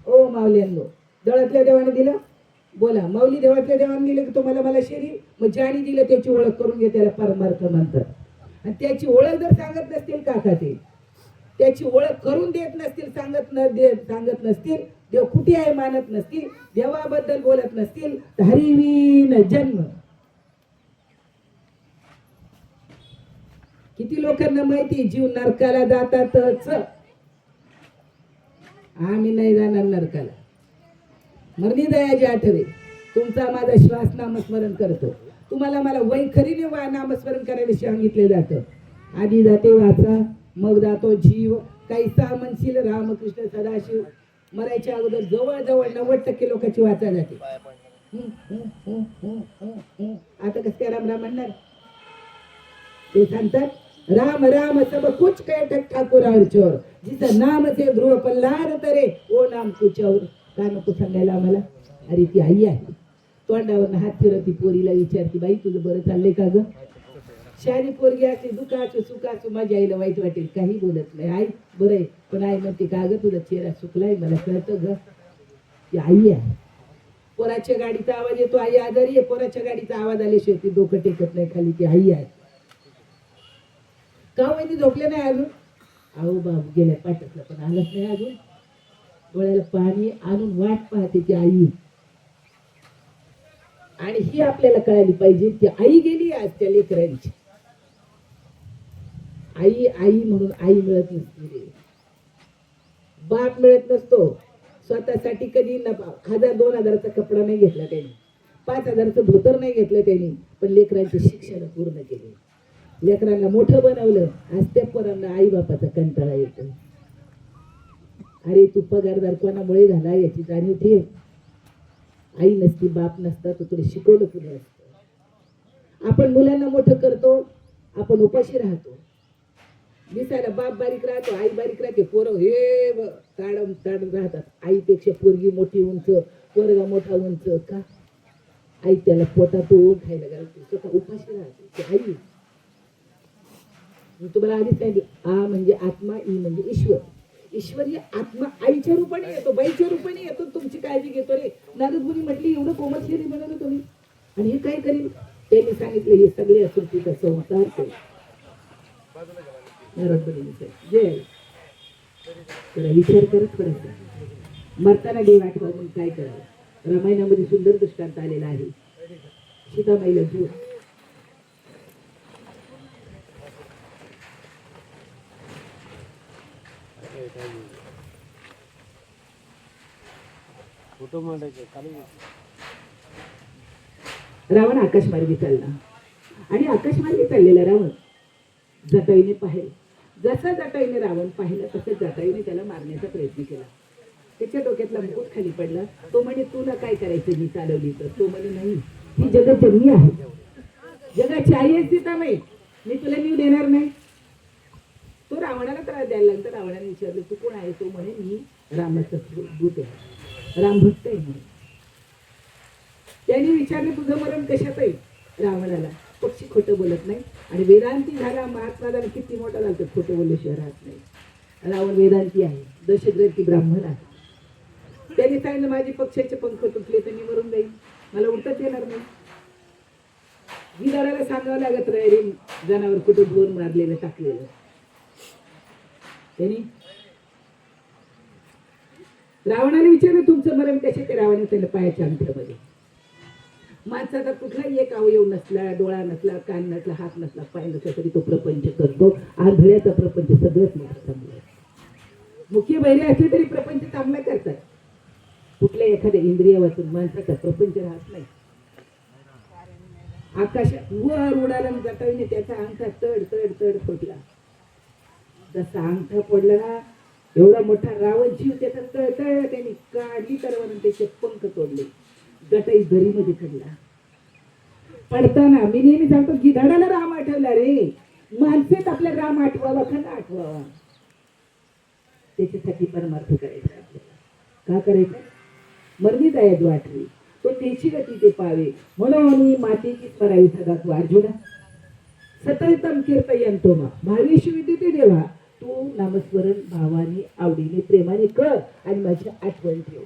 ओ माऊल्यांनो, देवळातल्या देवाने दिलं? बोला. माऊली देवळातल्या देवाने दिलं की तुम्हाला मला शरीर? मग ज्याने दिलं त्याची ओळख करून घे, त्याला परमार्थ म्हणतात. आणि त्याची ओळख जर सांगत नसतील काका, ते त्याची ओळख करून देत नसतील, सांगत नसतील, देव कुठे आहे मानत नसतील, देवाबद्दल बोलत नसतील, हरिवीन जन्म. किती लोकांना माहिती जीव नरकाला जातातच, आम्ही नाही जाणार नरकाला. मरणी दयाची आठवे, तुमचा माझा श्वास नामस्मरण करतो. तुम्हाला मला वैखरीने नामस्मरण करायला सांगितले जातं. आधी जाते वाचा, मग जातो जीव. कैसा म्हणशील रामकृष्ण सदाशिव. मरायच्या अगोदर जवळजवळ 90% लोकांची वाचा जाते. आता कसं काय राम राम म्हणणार? ते सांगतात राम राम सब कुछ कैठक ठाकुरावर चोर, जिचं नाम से ध्रुव पल्लार तरे ओ नाम कुचौर. का नको सांगायला आम्हाला? अरे ती आई आहे. तोंडावर हात फिरवती, पोरीला विचारती, बाई तुझं बरं चाललंय का ग? शहाणी पोरगी असते, दुखाचं सुखाचं माझ्या आईला वाईट वाटेल, काही बोलत नाही. आई बरं आहे, पण आई म्हणते का ग तुझा चेहरा सुकलाय, मला कळतं ग. ती आई आहे. पोराच्या गाडीचा आवाज येतो, आई आजारी आहे. पोराच्या गाडीचा आवाज आल्याशिवाय ती डोकं टेकत नाही खाली, ती आई आहे. का वहिनी झोपले नाही अजून? अहो बाबू गेल्या पाठकला, पण आलंच नाही अजून. डोळ्याला पाणी आणून वाट पाहते ती आई. आणि ही आपल्याला कळाली पाहिजे की आई गेली आज त्या लेकरांची. आई आई म्हणून आई मिळत नसते रे. बाप मिळत नसतो. स्वतःसाठी कधी 1000-2000चा कपडा नाही घेतला त्यांनी, 5000चं धोतर नाही घेतलं त्यांनी, पण लेकरांचे शिक्षण पूर्ण केले, लेकरांना मोठं बनवलं. आज त्या पोरांना आई बापाचा कंटाळा येतो. अरे तू पगारदार कोणामुळे झाला याची जाणीव ठेव. आई नसती, बाप नसता, तर तुला शिकवलं कुणी असतं? आपण मुलांना मोठं करतो, आपण उपाशी राहतो. दिसायला बाप बारीक राहतो, आई बारीक राहते, पोरं हे ताडम ताडम राहतात. आईपेक्षा पोरगी मोठी उंच, पोरगा मोठा उंच. का? आई त्याला पोटात खायला घालते, स्वतः उपाशी राहते. ती आई. मी तुम्हाला आधीच सांगितलं, आ म्हणजे आत्मा, ई म्हणजे ईश्वर. ईश्वरी आत्मा आईच्या रूपाने येतो, बाईच्या रूपाने येतो, तुमची काळजी घेतो रे. नारद मुनी म्हटली एवढं कोमल शरीर बनवलं तुम्ही, आणि हे काय करेल? त्यांनी सांगितलं हे सगळे असून तिचा संसार करेल. नारद मुनी जय. थोडा विचार करत थोडासा मरताना देव आठवा म्हणून काय करावं. रामायणामध्ये सुंदर दृष्टांत आलेला आहे. सीतामाईला जीव रावण आकाशमार्गी चालला, आणि आकाशमार्गी चाललेला रावण जटायूने पाहिलं. जसा जटायूने रावण पाहिलं तसं जटायूने त्याला मारण्याचा प्रयत्न केला. त्याच्या डोक्यातला मुकुट खाली पडला. तो म्हणे तुला काय करायचं मी चालवली तर? तो म्हणे नाही, ही जगजननी आहे, जगाची आई आहे सीतामाई, मी तुला नीव देणार नाही. तो रावणाला त्रास द्यायला लागला. रावणाने विचारलं तू कोण आहे? तो म्हणे मी रामाचा दूत आहे, रामभक्त आहे म्हणे. त्यांनी विचारलं तुझं मरण कशात आहे? रावणाला पक्षी खोटं बोलत नाही, आणि वेदांती झाला महात्मा झाला, किती मोठा झाला तर खोटं बोलल्याशिवाय राहत नाही. रावण वेदांती आहे, दशग्रंथी ब्राह्मण आहे. त्यांनी सांगितलं माझे पक्षाचे पंख तुटले तर मी मरून जाईल, मला उलटच येणार नाही. गिधाडाला सांगावं लागत रे जनावर कुठं दोन मारलेलं टाकलेलं. त्यांनी रावणाने विचारलं तुमचं मरण कसे? ते रावणाने त्याला पायाच्या अंगठ्यामध्ये. माणसाचा कुठलाही एक अवयव नसला, डोळा नसला, कान नसला, हात नसला, पाय नसला तरी तो प्रपंच करतो. आंधळ्याचा प्रपंच सगळंच मोठा चांगला आहे. मुख्य बहिरे असले तरी प्रपंच चांगला करतात. कुठल्या एखाद्या इंद्रिय वाचून माणसाचा प्रपंच राहत नाही. आकाशात वर उडाला जाता त्याचा अंगठा तड तड तड फुटला. जसा अंगठा पडला ना, एवढा मोठा रावण जीव त्याचा तळतळ त्यांनी काढली तरवर त्याचे पंख तोडले. जटाई दरीमध्ये पडला. पडताना मी नेहमी सांगतो गिधाडाला राम आठवला रे, माणसेच आपल्या राम आठवावा, खंड आठवावा. त्याच्यासाठी परमार्थ करायचा आपल्याला. का करायचं? मर्दी दयाद वाटवी तो त्याची गती ते पावे, म्हणून मातेची स्मरावी सदा तू अर्जुना. सततम कीर्तयंतो मा भावेशु विदिते देवा. तू नामस्मरण भावाने, आवडीने, प्रेमाने कर आणि माझी आठवण ठेव.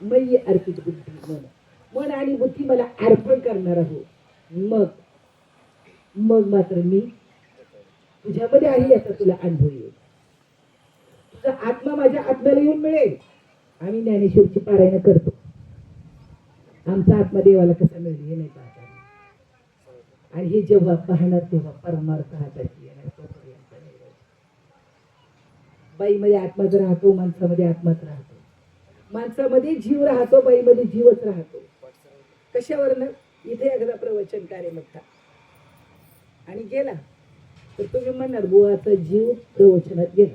मय्य अर्पित बुद्धी मन, मन आणि बुद्धी मला अर्पण करणार आहो. मग मग मात्र मी तुझ्यामध्ये आहे याचा तुला अनुभव येईल. तुझा आत्मा माझ्या आत्म्याला येऊन मिळेल. आम्ही ज्ञानेश्वरची पारायण करतो. आमचा आत्मा देवाला कसा मिळेल हे नाही पाहता. आणि हे जेव्हा पाहणार तेव्हा परमार्थ हाताशी येणार. तोपर्यंत बाईमध्ये आत्माच राहतो, माणसामध्ये आत्माच राहतो. माणसामध्ये जीव राहतो, बाईमध्ये जीवच राहतो. कशावरनं? इथे एकदा प्रवचन कार्य मोठा आणि गेला तर तुम्ही म्हणणार बुवाचा जीव प्रवचनात गेला.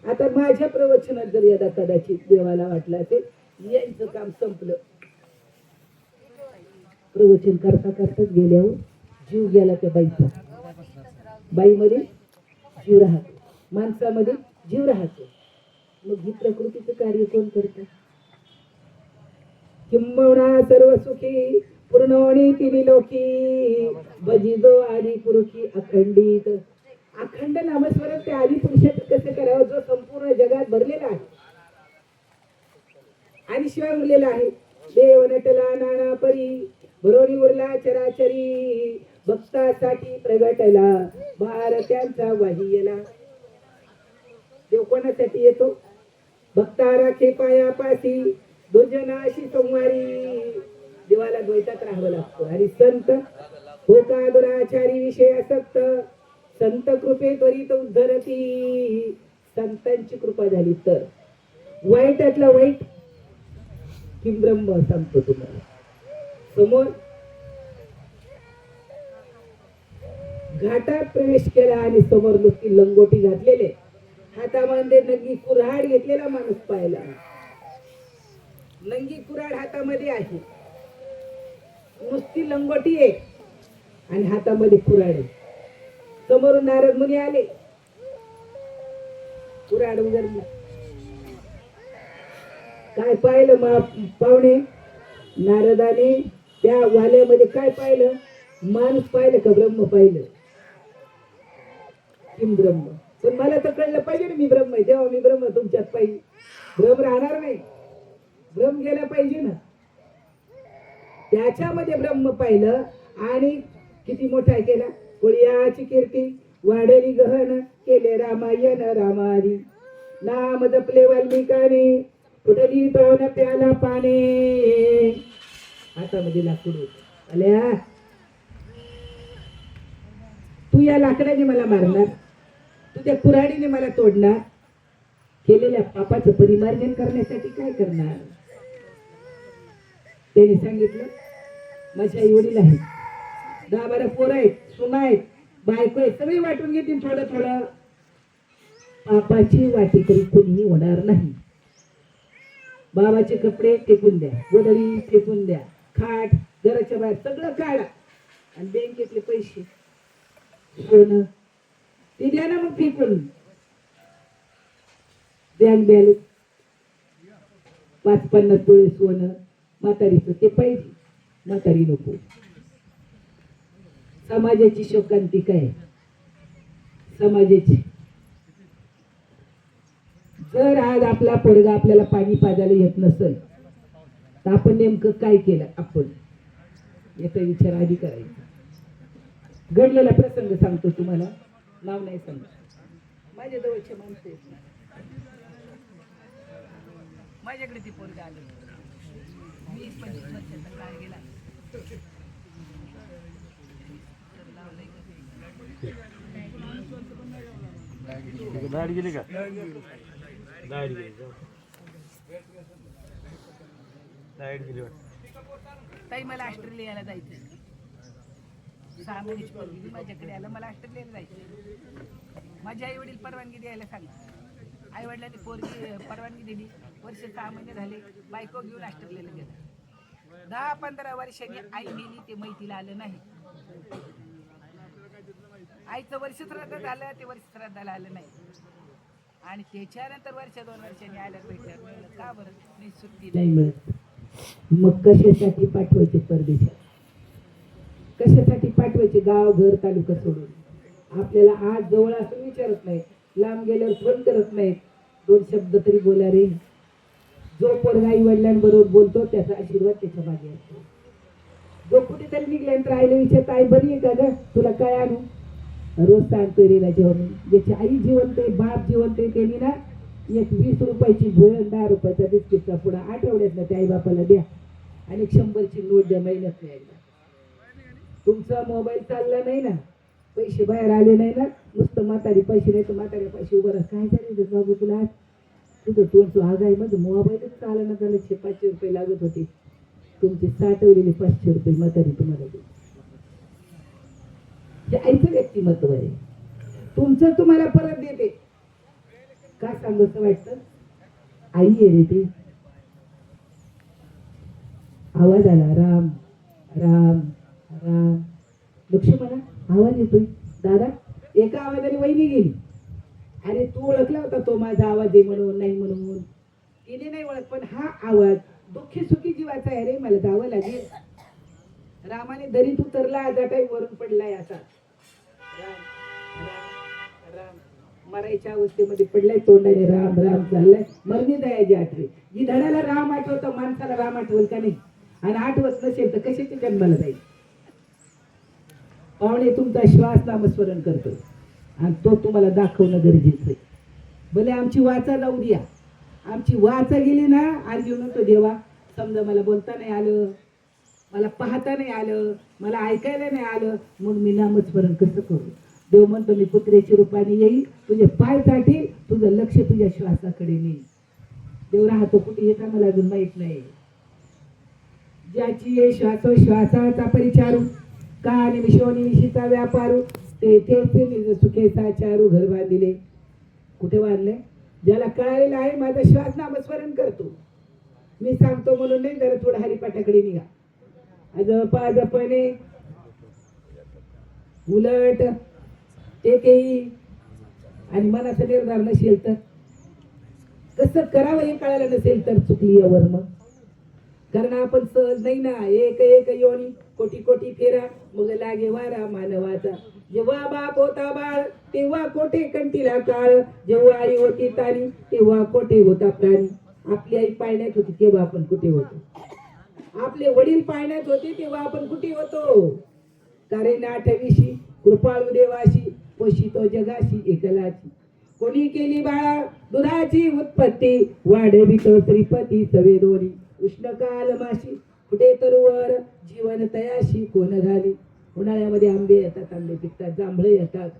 आता माझ्या प्रवचनात जर यदा कदाचित देवाला वाटलं असेल यांचं काम संपलं, प्रवचन करता करताच गेल्यावर जीव गेला त्या बाईचा. बाईमध्ये जीव राहतो, माणसामध्ये जीव राहतो. मग ही प्रकृतीचं कार्य कोण करतं? किंबहुना सर्व सुखी पूर्णोणी तिनी लोकी, बजिजो आदि पुरुषी अखंडित. अखंड नामस्मरण ते आदि पुरुषाचं कसं करावं, जो संपूर्ण जगात भरलेला आहे आणि शिवाय उरलेला आहे. देव नटला नाना परी, भरोनी उरला चराचरी, भक्तासाठी प्रगटला भारत्यांचा वाहियला. देव कोणासाठी येतो? भक्ता राखे पायापासी, दुर्जनाशी सोमवारी. देवाला द्वैतात राहावं लागतं. आणि संत हो का दुराचारी विषय असक्त, संत कृपे त्वरित उद्धरती. संतांची कृपा झाली तर वाईटातला वाईट किम ब्रह्म सांगतो तुम्हाला. समोर घाटात प्रवेश केला आणि समोर नुसती लंगोटी घातलेले, हातामध्ये नंगी कुऱ्हाड घेतलेला माणूस पाहिला. नंगी कुऱ्हाड हातामध्ये आहे, नुसती लंगोटी आहे आणि हातामध्ये कुऱ्हाड आहे. समोरून नारद मुनी आले, कुऱ्हाड उघडली. काय पाहिलं पाहुणे? नारदाने त्या वाल्यामध्ये काय पाहिलं? माणूस पाहिलं का ब्रह्म पाहिलं? किम ब्रह्म. पण मला तर कळलं पाहिजे ना मी ब्रह्म आहे. जेव्हा मी ब्रह्म तुमच्यात पाहिजे, भ्रम राहणार नाही, भ्रम गेला पाहिजे ना. त्याच्यामध्ये ब्रह्म पाहिलं आणि किती मोठा केला. कोळ्याची कीर्ती वाढली गहन, केले रामायण रामारी. नाम जपले वाल्मिकाने, कुठली पाहुणा प्याला पाने. हातामध्ये लाकूड होत. आल्या तू या लाकडाने मला मारणार, तू त्या कुऱ्हाडीने मला तोडणार. केलेल्या पापाचं परिमार्जन करण्यासाठी काय करणार? त्यांनी सांगितलं माझ्या आई वडील आहेत, 10-12 पोरं आहेत, सुना आहेत, बायको आहेत, सगळे वाटून घेतील थोडं थोडं. पापाची वाटेकरी कोणीही होणार नाही. बाबाचे कपडे फेकून द्या, गोधडी फेकून द्या, खाट घराच्या बाहेर सगळं काढा आणि बँकेतले पैसे सोनं ते द्या ना मग फेकून. बँक बॅलन्स 5-50 तोळे सोनं म्हातारीचं ते पाहिजे, म्हातारी नको. समाजाची शोकांती काय? समाजाची जर आज आपला पोरगा आपल्याला पाणी पाजायला येत नसेल तर आपण नेमकं काय केलं आपण याचा विचार आधी करायचा. घडलेला प्रसंग सांगतो तुम्हाला, नाव नाही सांगत. माझ्या जवळचे माणसं आहेत ना, माझ्याकडे ती पोरगा आली 20-25 वर्षाचा काळ गेला. लाईट गेली का? लाईट गेली, लाईट गेली वाटतं. ताई मला ऑस्ट्रेलियाला जायचं, 6 महिन्याची परवानगी माझ्याकडे आलं, मला ऑस्ट्रेलियाला जायचं. माझे आई वडील परवानगी द्यायला सांगितलं. आई वडिलांनी पोरगी परवानगी दिली. वर्ष 6 महिने झाले, बायको घेऊन ऑस्ट्रेलियाला गेला. 10-15 वर्षांनी आई मेली, ते माहितीला आलं नाही. आईचं वर्ष श्राद्ध झालं, ते वर्ष श्राद्धाला आलं नाही. आणि त्याच्यानंतर 1-2 वर्षांनी आल्यावर भेटल्यावर म्हणलं का बरं मी सुट्टी नाही मिळत. मग कशासाठी पाठवायचे परदेशात? कशासाठी पाठवायचे? गाव घर तालुका सोडून. आपल्याला आज जवळ असं विचारत नाही, लांब गेल्यावर फोन करत नाहीत. 2 शब्द तरी बोला रे. जो पोरगा आई वडिलांबरोबर बोलतो त्याचा आशीर्वाद त्याच्या मागे असतो. जो कुठेतरी निघल्यानंतर आईला विचारत, आई बरी आहे का ग, तुला काय आणू? रोज सांगतोय रेला जेवण. ज्याची आई जिवंत आहे, बाप जिवंत आहे, त्यांनी ना एक 20 रुपयाची भेळ, 10 रुपयाचा बिस्किटचा पुडा आठवड्यात ना त्या आई बापाला द्या, आणि 100ची नोट द्या महिन्यात यायला. तुमचा मोबाईल चालला नाही ना, पैसे बाहेर आले नाही ना, नुसतं म्हातारी पैसे नाही तर म्हाताऱ्या पैसे उभं राहा. काय करायचं बाबू तुला? तुझं तोंड आगाई मध्ये मोबाईलच चालला ना, त्याला 500 रुपये लागत होते. तुमचे साठवलेले 500 रुपये म्हातारी तुम्हाला दे. हे आईचं व्यक्तिमत्व आहे. तुमचं तुम्हाला परत देते. का सांगायचं वाटतं? आई आहे रे ते. आवाज आला, राम राम राम. लक्ष्मणा आवाज येतोय. दादा एका आवाजाने वहिनी गेली. अरे तू ओळखला होता तो माझा आवाज आहे म्हणून? नाही म्हणून तिने नाही ओळख, पण हा आवाज दुःखी सुखी जीवाचा आहे रे, मला जावं लागेल. रामाने दरीत उतरला, आजा काही वरून पडलाय असा. राम राम राम मरायच्या अवस्थेमध्ये पडलाय, तोंडाने राम राम चाललाय. मरणी दयाची आठवे. जी धड्याला राम आठवतं माणसाला राम आठवल का नाही? आणि आठवत नसेल तर कशाची जन्माला जाईल? पाहुणे तुमचा श्वास नामस्मरण करतो आणि तो तुम्हाला दाखवणं गरजेचं आहे. भले आमची वाचा जाऊ द्या, आमची वाचा गेली ना, आणि घेऊन तो देवा समजा मला बोलता नाही आलं, मला पाहता नाही आलं, मला ऐकायला नाही आलं, मग मी नामस्मरण कसं करू? देव म्हणतो मी कुत्र्याची रूपाने येईल, तुझे पाय चाटील, तुझं लक्ष तुझ्या श्वासाकडे नेईल. देव राहतो कुठे येता मला अजून माहित नाही. ज्याची ये श्वासोश्वासाचा परिचारू, का निमिषो निमिषीचा व्यापारू, ते निज सुखेचा चारू घर बांधिले. कुठे बांधले? ज्याला कळालेलं आहे माझा श्वास नामस्मरण करतो, मी सांगतो म्हणून नाही, जरा थोडं हरिपाठाकडे निघा. जपणे उलट ते आणि मनाचा निर्धार नसेल तर कसं करावं हे कळायला नसेल तर चुकली यावर. मग कारण आपण सहज नाही ना. एक एक योनी कोटी कोटी फेरा मग लागे वारा मानवाचा. जेव्हा बाप होता बाळ तेव्हा कोठे कंटीला काळ, जेव्हा आई होती तारी तेव्हा कोठे होता प्राणी. आपली आई पाळण्यात होती तेव्हा आपण कुठे होतो? आपले वडील पाळण्यात होते तेव्हा आपण कुठे होतो? कारण 8वीशी कृपाळू देवाशी पोषितो जगाशी एकलाची. कोणी केली बाळा दुधाची उत्पत्ती, वाढवितो श्रीपती सवे दोरी. उष्णकाल माशी कुठे तरुवर जीवन तयाशी कोण घाली. उन्हाळ्यामध्ये आंबे येतात, आंबे पिकतात, जांभळे येतात,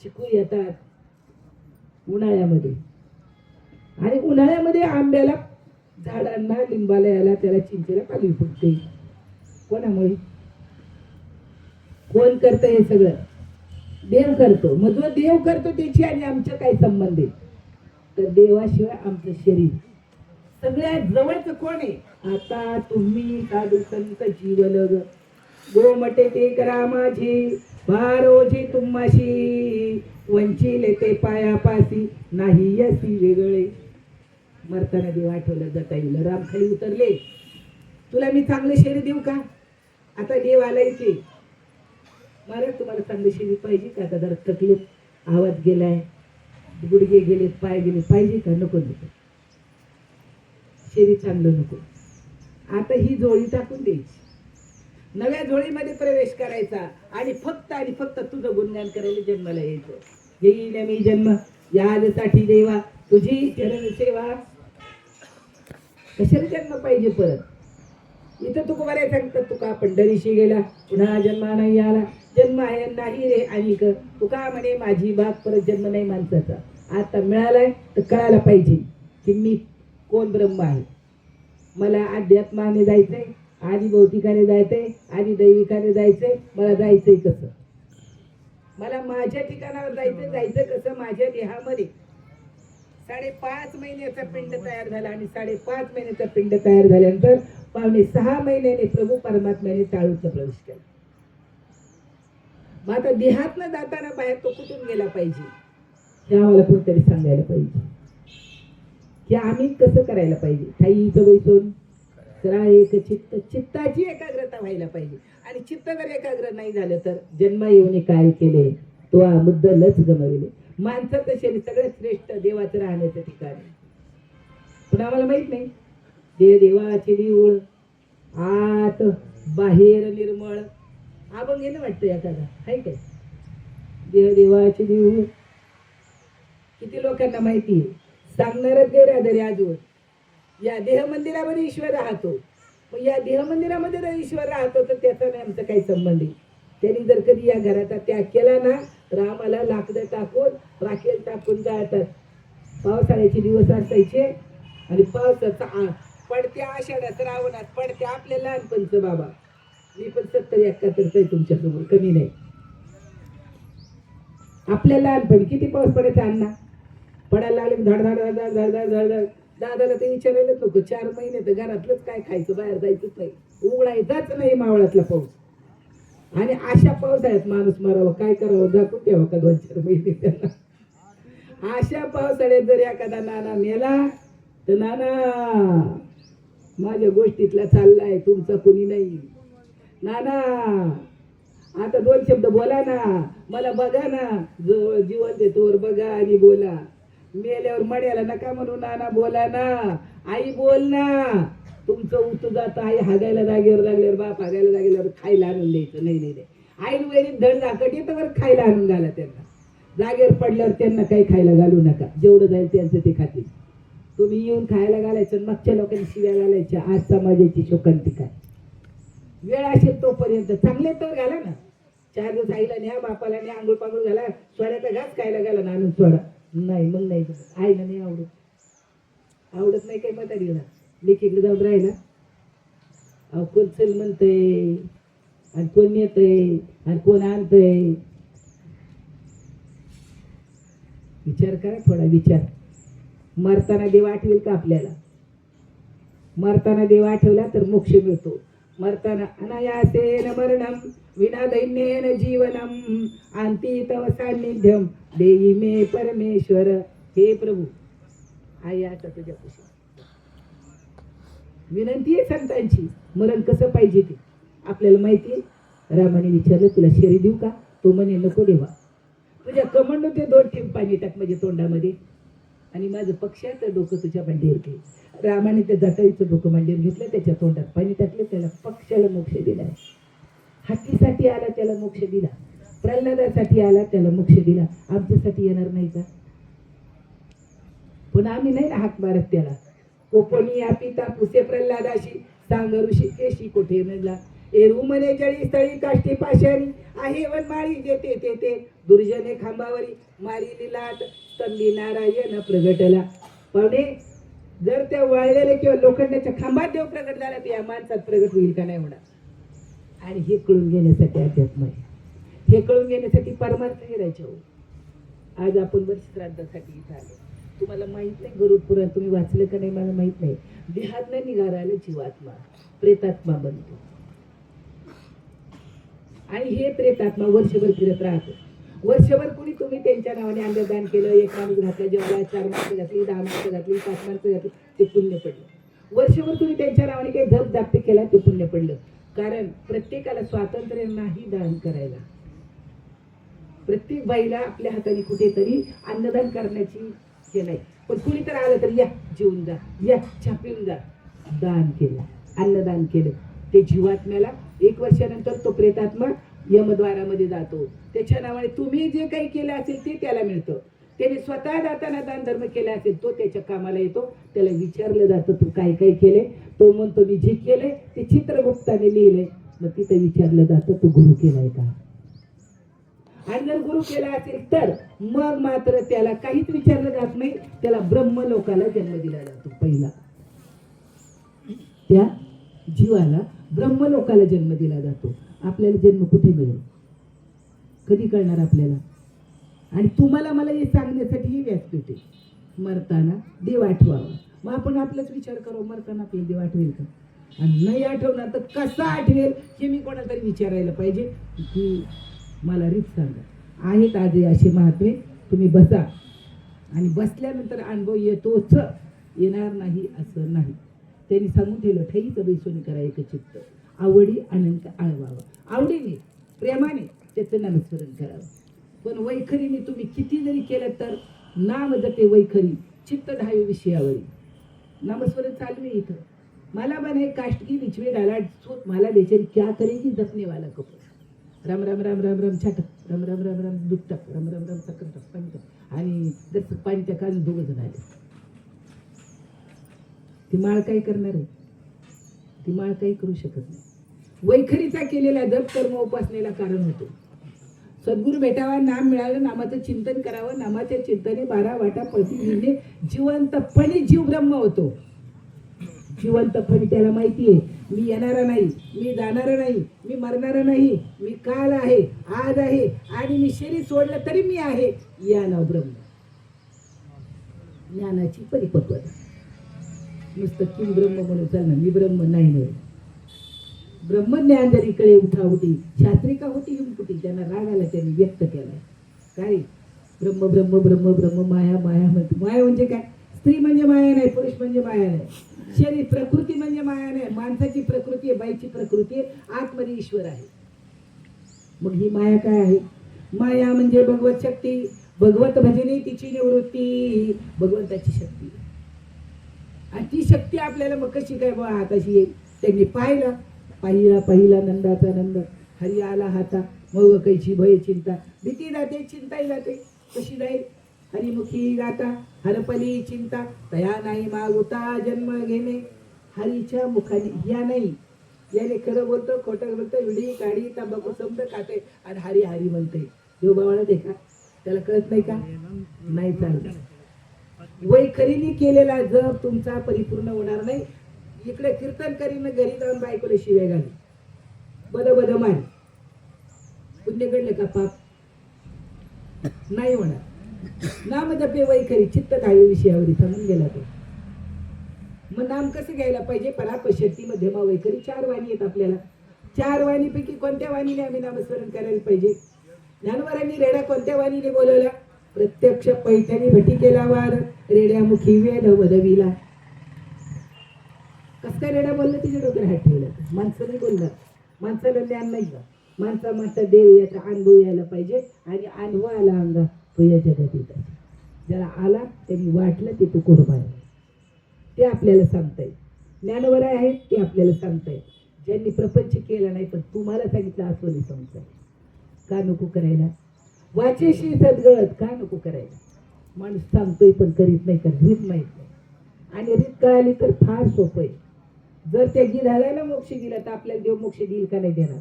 चिकू येतात उन्हाळ्यामध्ये. आणि उन्हाळ्यामध्ये आंब्याला झाडांना लिंबाला याला त्याला चिंचेला पालवी फुटते. कोणामुळे? कोण करतं हे सगळं? देव करतो. मग जो देव करतो त्याची आणि आमचं काय संबंध आहे? तर देवाशिवाय आमचं शरीर सगळ्यात जवळचं कोण आहे? आता तुम्ही साधू संत जीवलग गोमटे ते करा माझी भारोजी तुम्हाशी, वंचिले ते पायापासी नाही यसी वेगळे. मरताना देव आठवलं जाता येईल. राम खाली उतरले, तुला मी चांगलं शरीर देऊ का? आता देव आलाय की महाराज तुम्हाला चांगलं शरीर पाहिजे का? आता जरा तकलीफ, आवाज गेलाय, गुडघे गेले, पाय गेले, पाहिजे का? नको नको, शरीर चांगलं नको. आता ही जोडी टाकून द्यायची, नव्या जोडीमध्ये प्रवेश करायचा आणि फक्त तुझं गुणगान करायला जन्माला यायचं. येईल मी जन्म यासाठी देवा तुझी चरण सेवा. कशाला जन्म पाहिजे परत? इथं तुकोबाराय सांगतात तुका पंढरीशी गेला पुन्हा जन्मा नाही आला, जन्म आहे नाही रे अनिक, तुका म्हणे माझी बाग परत जन्म नाही माणसाचा. आता मिळालाय तर कळायला पाहिजे की मी कोण ब्रह्म आहे. मला अध्यात्माने जायचंय, आधी भौतिकाने जायचंय, आधी दैविकाने जायचंय. मला जायचंय कसं, मला माझ्या ठिकाणावर जायचं कसं. माझ्या देहामध्ये 5.5 महिन्याचा पिंड तयार झाला आणि 5.5 महिन्याचा पिंड तयार झाल्यानंतर 5.5 महिन्याने प्रभू परमात्म्याने टाळूतला प्रवेश केला. मग आता देहातनं जाताना बाहेर तो कुठून गेला पाहिजे हे आम्हाला कोणतरी सांगायला पाहिजे की आम्ही कसं करायला पाहिजे. ठाईचं बैसून करा एक चित्त, चित्ताची एकाग्रता व्हायला पाहिजे. आणि चित्त जर एकाग्र नाही झालं तर जन्म येऊन काय केले तो मुद्दलच गमविले. माणसाचं शरीर सगळ्यात श्रेष्ठ देवाचं राहण्याचं ठिकाण आहे. पण आम्हाला माहित नाही देवाची देऊळ आत बाहेर निर्मळ अभंग ना वाटतं एखादा आहे काय. देवाची देऊळ किती लोकांना माहिती आहे, सांगणारच गैरहजर आजवर. या देह मंदिरामध्ये ईश्वर राहतो. मग या देह मंदिरामध्ये जर ईश्वर राहतो तर त्याचा नाही आमचा काही संबंध आहे. त्यांनी जर कधी या घराचा त्याग केला ना तर आम्हाला लाकडं टाकून राखेल टाकून जातात. पावसाळ्याचे दिवस असायचे आणि पावसाचा पडत्या आषाढात रावणात पडत्या आपल्या लहानपणचं बाबा. मी पण 70-71 तुमच्यासमोर कमी नाही. आपल्या लहानपणी किती पाऊस पडायचा अण्णा, पडायला लागले धड धड धड धड धड धड धड. दादाला ते विचारायलाच नको 4 महिने तर घरातलंच काय खायचं, बाहेर जायचंच नाही, उघडायचाच नाही मावळातला पाऊस. आणि अशा पावसाळ्यात माणूस मरावं काय करावं, दाखवून द्यावं का 2-4 महिने त्यांना. अशा पावसाळ्यात जर एखादा नाना मेला तर नाना माझ्या गोष्टीतला चाललाय, तुमचा कोणी नाही. नाना आता 2 शब्द बोला ना, मला बघा ना, जवळ जीवन देतोवर बघा आणि बोला. मेल्यावर मड्याला नका म्हणू नाना, बोला ना. आई बोल ना. तुमचं उतू जात आई हागायला जागेवर लागल्यावर बाप हागायला लागल्यावर खायला आणून द्यायचं नाही नाही. आईन वेळी धड धाकट येतं बरं खायला आणून घाला त्यांना. जागेवर पडल्यावर त्यांना काही खायला घालू नका, जेवढं जाईल त्यांचं ते खातील. तुम्ही येऊन खायला घालायचं, मागच्या लोकांनी शिव्या घालायच्या. आज समाजाची शोकांतिका. वेळ असेल तोपर्यंत चांगले तर घाला ना. 4 दिवस आईला न्या, बापाला न्या, आंघोळ पांघोळ घाला, सोड्याचा घास खायला घाला ना आणून सोडा. नाही मग नाही, आईला नाही आवडत नाही काही म्हातारीला. लेकीकडे जाऊन राहिला, अहो कोण चल म्हणतंय आणि कोण येतंय आणि कोण आणतंय. विचार करा थोडा विचार. मरताना देव आठवेल का आपल्याला? मरताना देव आठवला तर मोक्ष मिळतो. मरताना अनायासेन मरणम विना दैन्येन जीवनम अंती तव सान्निध्यम देई मे परमेश्वर. हे प्रभू आई आता तुझ्या खुशी विनंती आहे संतांची. मरण कसं पाहिजे ते आपल्याला माहिती आहे. रामाने विचारलं तुला शेरी देऊ का? तो म्हणे नको देवा, तुझ्या कमंड ते 2 थेंब पाणी टाक माझ्या तोंडामध्ये आणि माझं पक्ष्याचं डोकं तुझ्या मांडीवर घे. रामाने त्या जटाईचं डोकं मांडीवर घेतलं, त्याच्या तोंडात पाणी टाकलं, त्याला पक्ष्याला मोक्ष दिला. हातीसाठी आला त्याला मोक्ष दिला, प्रल्हादासाठी आला त्याला मोक्ष दिला. आमच्यासाठी येणार नाही का? पण आम्ही नाही ना हात मारत त्याला. कोपणी पिता पुसे प्रल्हादाशी सांग ऋषिकेशी कोठे मिळला. एरू म्हणे जळी स्थळी काष्टी पाशारी आहे वन माळी देते ते ते दुर्जने खांबावरी मारी लाट स्तंभी नारायण प्रगटला. पाहुणे जर त्या वाळलेल्या किंवा लोखंडाच्या खांबात देव प्रगट झाला तर या माणसात प्रगट होईल का नाही होणार? आणि हे कळून घेण्यासाठी अध्यात्म आहे. हे कळून घेण्यासाठी परमार्थ हेरायचे हो. आज आपण वर्ष श्राद्धासाठी इथं आलो. तुम्हाला माहित नाही गरुड पुराण तुम्ही वाचलं का नाही मला माहित नाही. देहात निघाला जीवात्मा प्रेतात्मा बनतो आणि हे प्रेतात्मा वर्षभर फिरत राहतो. वर्षभर कुणी तुम्ही त्यांच्या नावाने अन्नदान केलं, 1 माणूस घातला जेवायला, 4 माणसं घातली, 10 माणसं घातली, 5 माणसं घातली, ते पुण्य पडलं. वर्षभर तुम्ही त्यांच्या नावाने काही झप जापते केला ते पुण्य पडलं. कारण प्रत्येकाला स्वातंत्र्य नाही दान करायला. प्रत्येक बाईला आपल्या हाताने कुठेतरी अन्नदान करण्याची हे नाही. पण कुणी तर आलं तर या जेवून जा, या चहा पिऊन जा. दान केलं, अन्नदान केलं, ते जीवात्म्याला 1 वर्षानंतर तो प्रेतात्मा यमद्वारामध्ये जातो. त्याच्या नावाने तुम्ही जे काही केलं असेल ते त्याला मिळतं. त्याने स्वतः जाताना दान धर्म केला असेल तो त्याच्या कामाला येतो. त्याला विचारलं जातं तू काय काय केले, तो म्हणतो मी जे केले ते चित्रगुप्ताने लिहिलंय. मग तिथं विचारलं जातं तू गुरु केलाय का, आणि जर गुरु केला असेल तर मग मात्र त्याला काहीच विचारलं जात नाही. त्याला ब्रह्मलोकाला जन्म दिला जातो. पहिला त्या जीवाला ब्रह्मलोकाला जन्म दिला जातो. आपल्याला जन्म कुठे मिळेल, कधी कळणार आपल्याला? आणि तुम्हाला मला हे सांगण्यासाठी ही व्यासपीठ आहे. मरताना देव आठवावा. मग आपण आपलाच विचार करू, मरताना आपल्याला देव आठवेल का, आणि नाही आठवणार तर कसा आठवेल हे मी कोणाला तरी विचारायला पाहिजे की मला रीत सांगा. आहेत आधी असे महात्मे, तुम्ही बसा आणि बसल्यानंतर अनुभव येतोच, येणार नाही असं नाही. त्यांनी सांगून ठेवलं ठेईचं बैसोनी करा एक चित्त, आवडी अनंत आळवावा. आवडीने प्रेमाने त्याचं नामस्मरण करावं. पण वैखरीने तुम्ही किती जरी केलं तर नाम जपे वैखरी चित्त धावे विषयावरी. नामस्मरण चालू आहे इथं. मला बने काष्ट की निचवे डाला सूत मला बेचारी क्या करेगी जपने वाला कपूर. राम राम राम राम राम छाटक, राम राम राम राम दूध टाक, राम राम राम साखर टाक, पाणी टाक, आणि जर पाणी टाका आणि दोघं जण आले. ती माळ काय करणार आहे? ती माळ काही करू शकत नाही. वैखरीचा केलेला जप कर्म उपासनेला कारण होतो. सद्गुरू भेटावा, नाम मिळालं, नामाचं चिंतन करावं, नामाच्या चिंतने 12 वाटा पळती म्हणजे जिवंतपणे जीव ब्रह्म होतो. जिवंतपणे त्याला माहिती आहे मी येणारा नाही, मी जाणारा नाही, मी मरणारा नाही, मी काल आहे, आज आहे, आणि मी शरीर सोडलं तरी मी आहे. या नाव ब्रह्म. ज्ञानाची परिपक्वता. नुसतं किम ब्रह्म म्हणून चालणार, मी ब्रह्म नाही. ब्रह्मज्ञान जरी कळे उठा उठी, शास्त्री का होती युमपुटी, त्यांना राग आला त्यांनी व्यक्त केलाय. काय ब्रह्म ब्रह्म ब्रह्म ब्रह्म माया माया म्हणतो. माया म्हणजे काय? स्त्री म्हणजे माया नाही, पुरुष म्हणजे माया नाही, शरीर प्रकृती म्हणजे माया नाही. माणसाची प्रकृती आहे, बाईची प्रकृती आहे, आतमध्ये ईश्वर आहे. मग ही माया काय आहे? माया म्हणजे भगवत शक्ती, भगवत भजनी तिची निवृत्ती, भगवंताची शक्ती. आणि ती शक्ती आपल्याला मग कशी काय बा हाताशी येईल? त्यांनी पाहिलं, पाहिला नंदाचा नंद, हरी आला हाता, मग कैची भय चिंता, भीती जाते चिंताही जाते. कशी जाईल? हरिमुखी गाता हरपली चिंता, तया नाही मागुता जन्म घेणे. हरीच्या मुखाने या नाही, याने खरं बोलतो खोटं बोलतो, विडी काढी तंबाखू समज खाते आणि हरी हरी म्हणते. देव बावळत आहे का? त्याला कळत नाही का? नाही चालत. वैखरीने केलेला जप तुमचा परिपूर्ण होणार नाही. इकडे कीर्तन करीन, घरी जाऊन बायकोला शिव्या घाली, बद मारी, पुण्य घडलं का? पाप नाही होणार. नाम जपे वैखरी चित्त धावे विषयावरी सांगून गेला तो. मग नाम कसं घ्यायला पाहिजे? परापशक्ती मध्यमा वैखरी 4 वाणी आहेत आपल्याला. 4 वाणीपैकी कोणत्या वाणीने आम्ही नामस्मरण करायला पाहिजे? ज्ञानवरांनी रेडा कोणत्या वाणीने बोलवला? प्रत्यक्ष पैठणी भटी केला वार, रेड्यामुखी वेद वदविला. कस काय रेडा बोललं? तिच्या डोक्यात हात ठेवला. माणसं नाही बोलणार, माणसाला ज्ञान नाही का? माणसा देव याचा अनुभव यायला पाहिजे, आणि अनुभव आला अंगा तो या जगात येत. ज्याला आला त्यांनी वाटलं ते तो कोरबा आहे, ते आपल्याला सांगतायत. ज्ञानवर आहेत ते आपल्याला सांगतायत. ज्यांनी प्रपंच केला नाही पण तुम्हाला सांगितलं असं सांगताय. का नको करायला? वाचेशी सदगळत का नको करायला? माणूस सांगतोय पण करीत नाही, तर रीत माहित नाही. आणि रीत कळाली तर फार सोपं आहे. जर त्या गिधाळ्याला मोक्ष दिला तर आपल्याला देव मोक्ष देईल का? नाही देणार,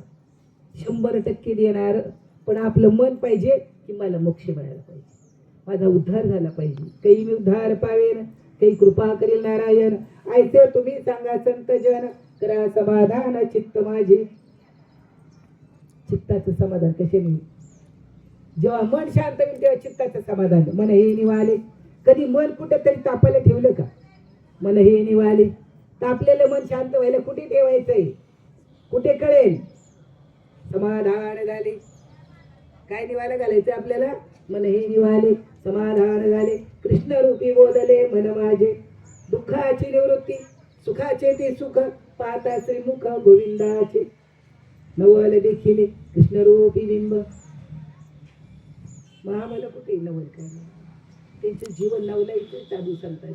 100% देणार. पण आपलं मन पाहिजे की मला मोक्ष मिळायला पाहिजे, माझा उद्धार झाला पाहिजे. काही मी उद्धार पावेन, काही कृपा करेल नारायण. ऐसे तुम्ही सांगा संत जन, करा समाधान चित्त माझे. चित्ताचं समाधान कसे नाही? जेव्हा मन शांत होईल तेव्हा चित्ताचं समाधान. मन हे निवाले. कधी मन कुठं तरी तापायला ठेवलं का? मन हे निवाले. तापलेलं मन शांत व्हायला कुठे ठेवायचंय? कुठे कळेल? समाधान झाले. काय निवाला घालायचं आपल्याला? मन हे निवाले, समाधान झाले. कृष्ण रूपी बोधले मन माझे, दुःखाची निवृत्ती, सुखाचे ते सुख, पाहता श्रीमुख गोविंदाचे. नवल देखील कृष्णरूपी बिंब. महामला कुठे नवल काय? त्यांचं जीवन नवलायचं चालू सांगतात.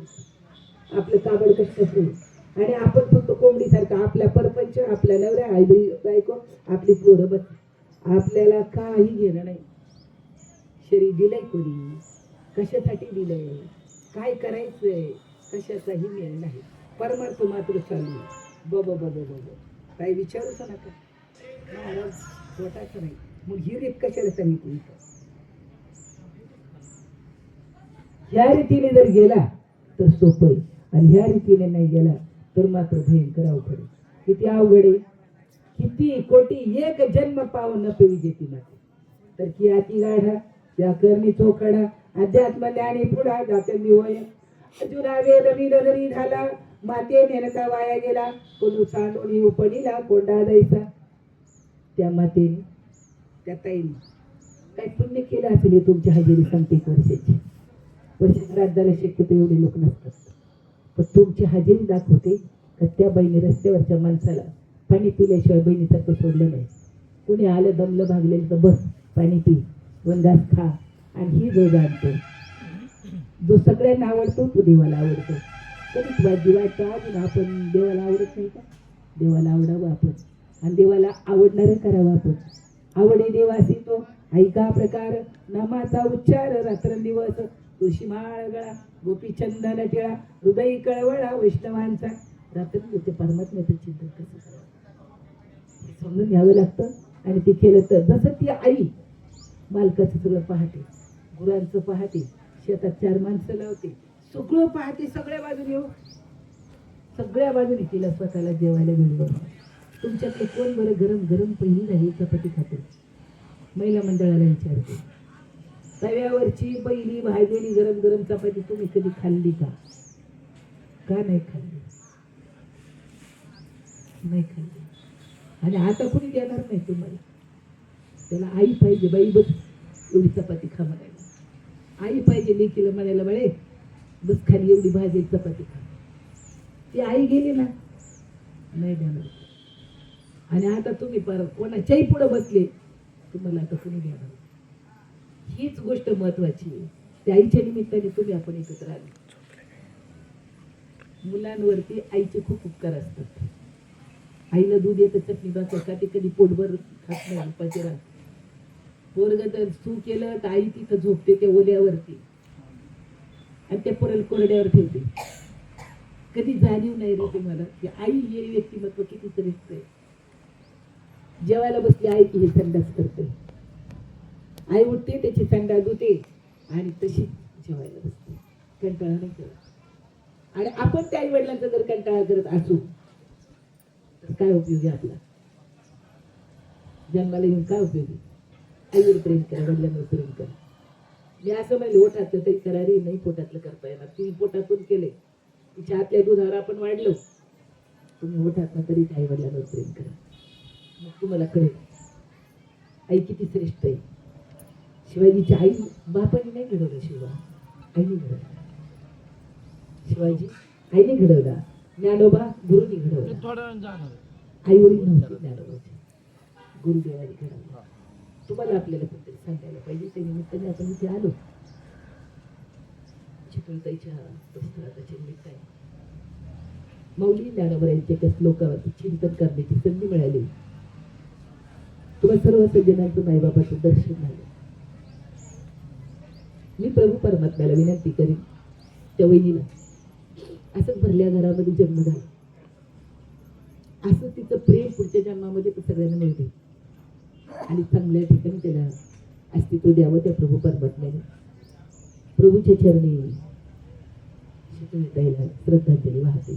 आपलं काबड कष्ट असेल, आणि आपण फक्त कोंबडीसारखं आपला परपंच, आपल्या नवऱ्या आई बायको, आपली पोरं बस. आपल्याला काही घेणं नाही. शरीर दिलंय कोणी, कशासाठी दिलंय, काय करायचंय, कशाचाही मेळ नाही. परमार्थ मात्र चालू. बब काय विचारूच नका. महाराज स्वतःच नाही, मग ही रीत कशाला सांगितली इथं? ह्या रीतीने जर गेला तर सोपं आहे, आणि ह्या रीतीने नाही गेला तर मात्र भयंकर अवघड आहे. किती अवघड आहे, किती कोटी एक जन्म पावन न विजेती माते. तर की अति गाढा त्या करणी चोखडा अध्यात्म ज्ञानी पुढा जाते निवय. अर्जुना वेद विदरी झाला माते नेनता वाया गेला, कोणू सांडोनी उपडीला कोंडा जायचा. त्या मातेने त्या ताईने काय पुण्य केलं असेल हे तुमच्या हजेरी सांगते. एक वर्षाच्या राज्याला शक्यतो एवढे लोक नसतात, पण तुमची हजेरी दाखवते का त्या बहिणी रस्त्यावरच्या माणसाला पाणी पिल्याशिवाय बहिणीसारखं सोडलं नाही. कुणी आलं दमलं भागलेलं तर बस पाणी पी, वंदास खा, आणि ही जो जाणतो जो सगळ्यांना आवडतो तो देवाला आवडतो. कधीच वाजी वाटतं अजून आपण देवाला आवडत नाही का? देवाला आवडावं आपण, आणि देवाला आवडणारं करावं आपण. आवडे देवासी तो ऐका प्रकार नामाचा उच्चार रात्रंदिवस. तुळशी माळ गळा गोपी चंदन टिळा हृदय कळवळा वैष्णवांचा. रात्रंदिवस ते परमात्म्याचं चिंतन कसं करावं हे समजून घ्यावं लागतं. आणि ते केलं तर जसं ती आई मालकाचं सगळं पाहते, गुरांचं पाहते, शेतात 4 माणसं लावते, सगळं पाहते, सगळ्या बाजूने येऊ, सगळ्या बाजूने तिला स्वतःला जेवायला मिळवं. तुमच्याकडे कोण बरं गरम गरम पहिली झाली चपाती खाते? महिला मंडळाला विचारते, तव्यावरची पहिली भाजलेली गरम गरम चपाती तुम्ही कधी खाल्ली का? का नाही खाल्ली? नाही खाल्ली. आणि आता कुणी देणार नाही तुम्हाला. त्याला आई पाहिजे, बाई बस एवढी चपाती खा म्हणायला. आई पाहिजे लेकीला म्हणायला, बळे बस खाली एवढी भाजी चपाती खा. ती आई गेली ना, नाही देणार. आणि आता तुम्ही परत कोणाच्याही पुढे बसले, तुम्हाला आता कुणी देणार. हीच गोष्ट महत्वाची आहे. त्या आईच्या निमित्ताने तुम्ही आपण एकत्र आले. मुलांवरती आईचे खूप उपकार असतात. आईला दूध येतं, चटणी भाकर खाते, कधी पोटभर खात नाही, उपाशी राहते. पोरग जर सू केलं तर आई तिथं झोपते त्या ओल्यावरती, आणि त्या पोराला कोरड्यावर ठेवते. कधी जाणीव नाही रे तुम्हाला की आई हे व्यक्तिमत्व किती श्रेष्ठ आहे. जेवायला बसली आई की हे संडास करते, आई उठते त्याची संडास धुते आणि तशी जेवायला बसते. कंटाळा नाही करत. आणि आपण त्या आई वडिलांचा जर कंटाळा करत असू तर काय उपयोग आहे आपला? जन्माला येऊन काय उपयोग आहे? आईवर प्रेम करा, वडिलांवर प्रेम करा. मी असं म्हणले ओठातलं तरी करा रे, नाही पोटातलं करता येणार. तिने पोटातून केले, तिच्या आतल्या दुधावर आपण वाढलो. तुम्ही ओठातलं तरी आई वडिलांवर प्रेम करा, मग तुम्हाला कळेल आई किती श्रेष्ठ आहे. शिवाजीची आई बापाने नाही घडवलं, शिवा आईने घडवलं. शिवाजी आईने घडवला, ज्ञानोबा गुरुनी घडवला. आई वडील नव्हते ज्ञानोबाचे, गुरुदेवाने घडवला. तुम्हाला आपल्याला कुठेतरी सांगायला पाहिजे. त्या निमित्ताने आपण इथे आलो. चिपळताईच्या पुस्तकाच्या निमित्ताने मौली ज्ञानोबा यांच्या श्लोकावरती चिंतन करण्याची संधी मिळाली. तुम्हा सर्व सज्जनांचं मायबापाचं दर्शन झालं. मी प्रभू परमात्म्याला विनंती करीन, त्या वहिनीला असंच भरल्या घरामध्ये जन्म झाला, असं तिचं प्रेम पुढच्या जन्मामध्ये तर सगळ्यांना मिळते, आणि चांगल्या ठिकाणी त्याला अस्तित्व द्यावं त्या प्रभू परमात्म्याने. प्रभूच्या चरणी शिकविताईला श्रद्धांजली वाहते.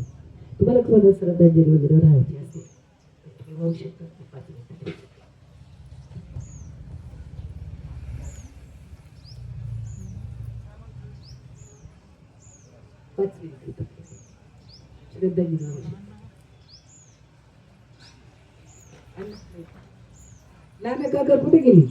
तुम्हाला कोणाला श्रद्धांजली वगैरे राहायची असेल तर तुम्ही वाहू शकता. 5 मिनिटं. श्रद्धांजली वाहू शकता. नाना काका कुठे गेली?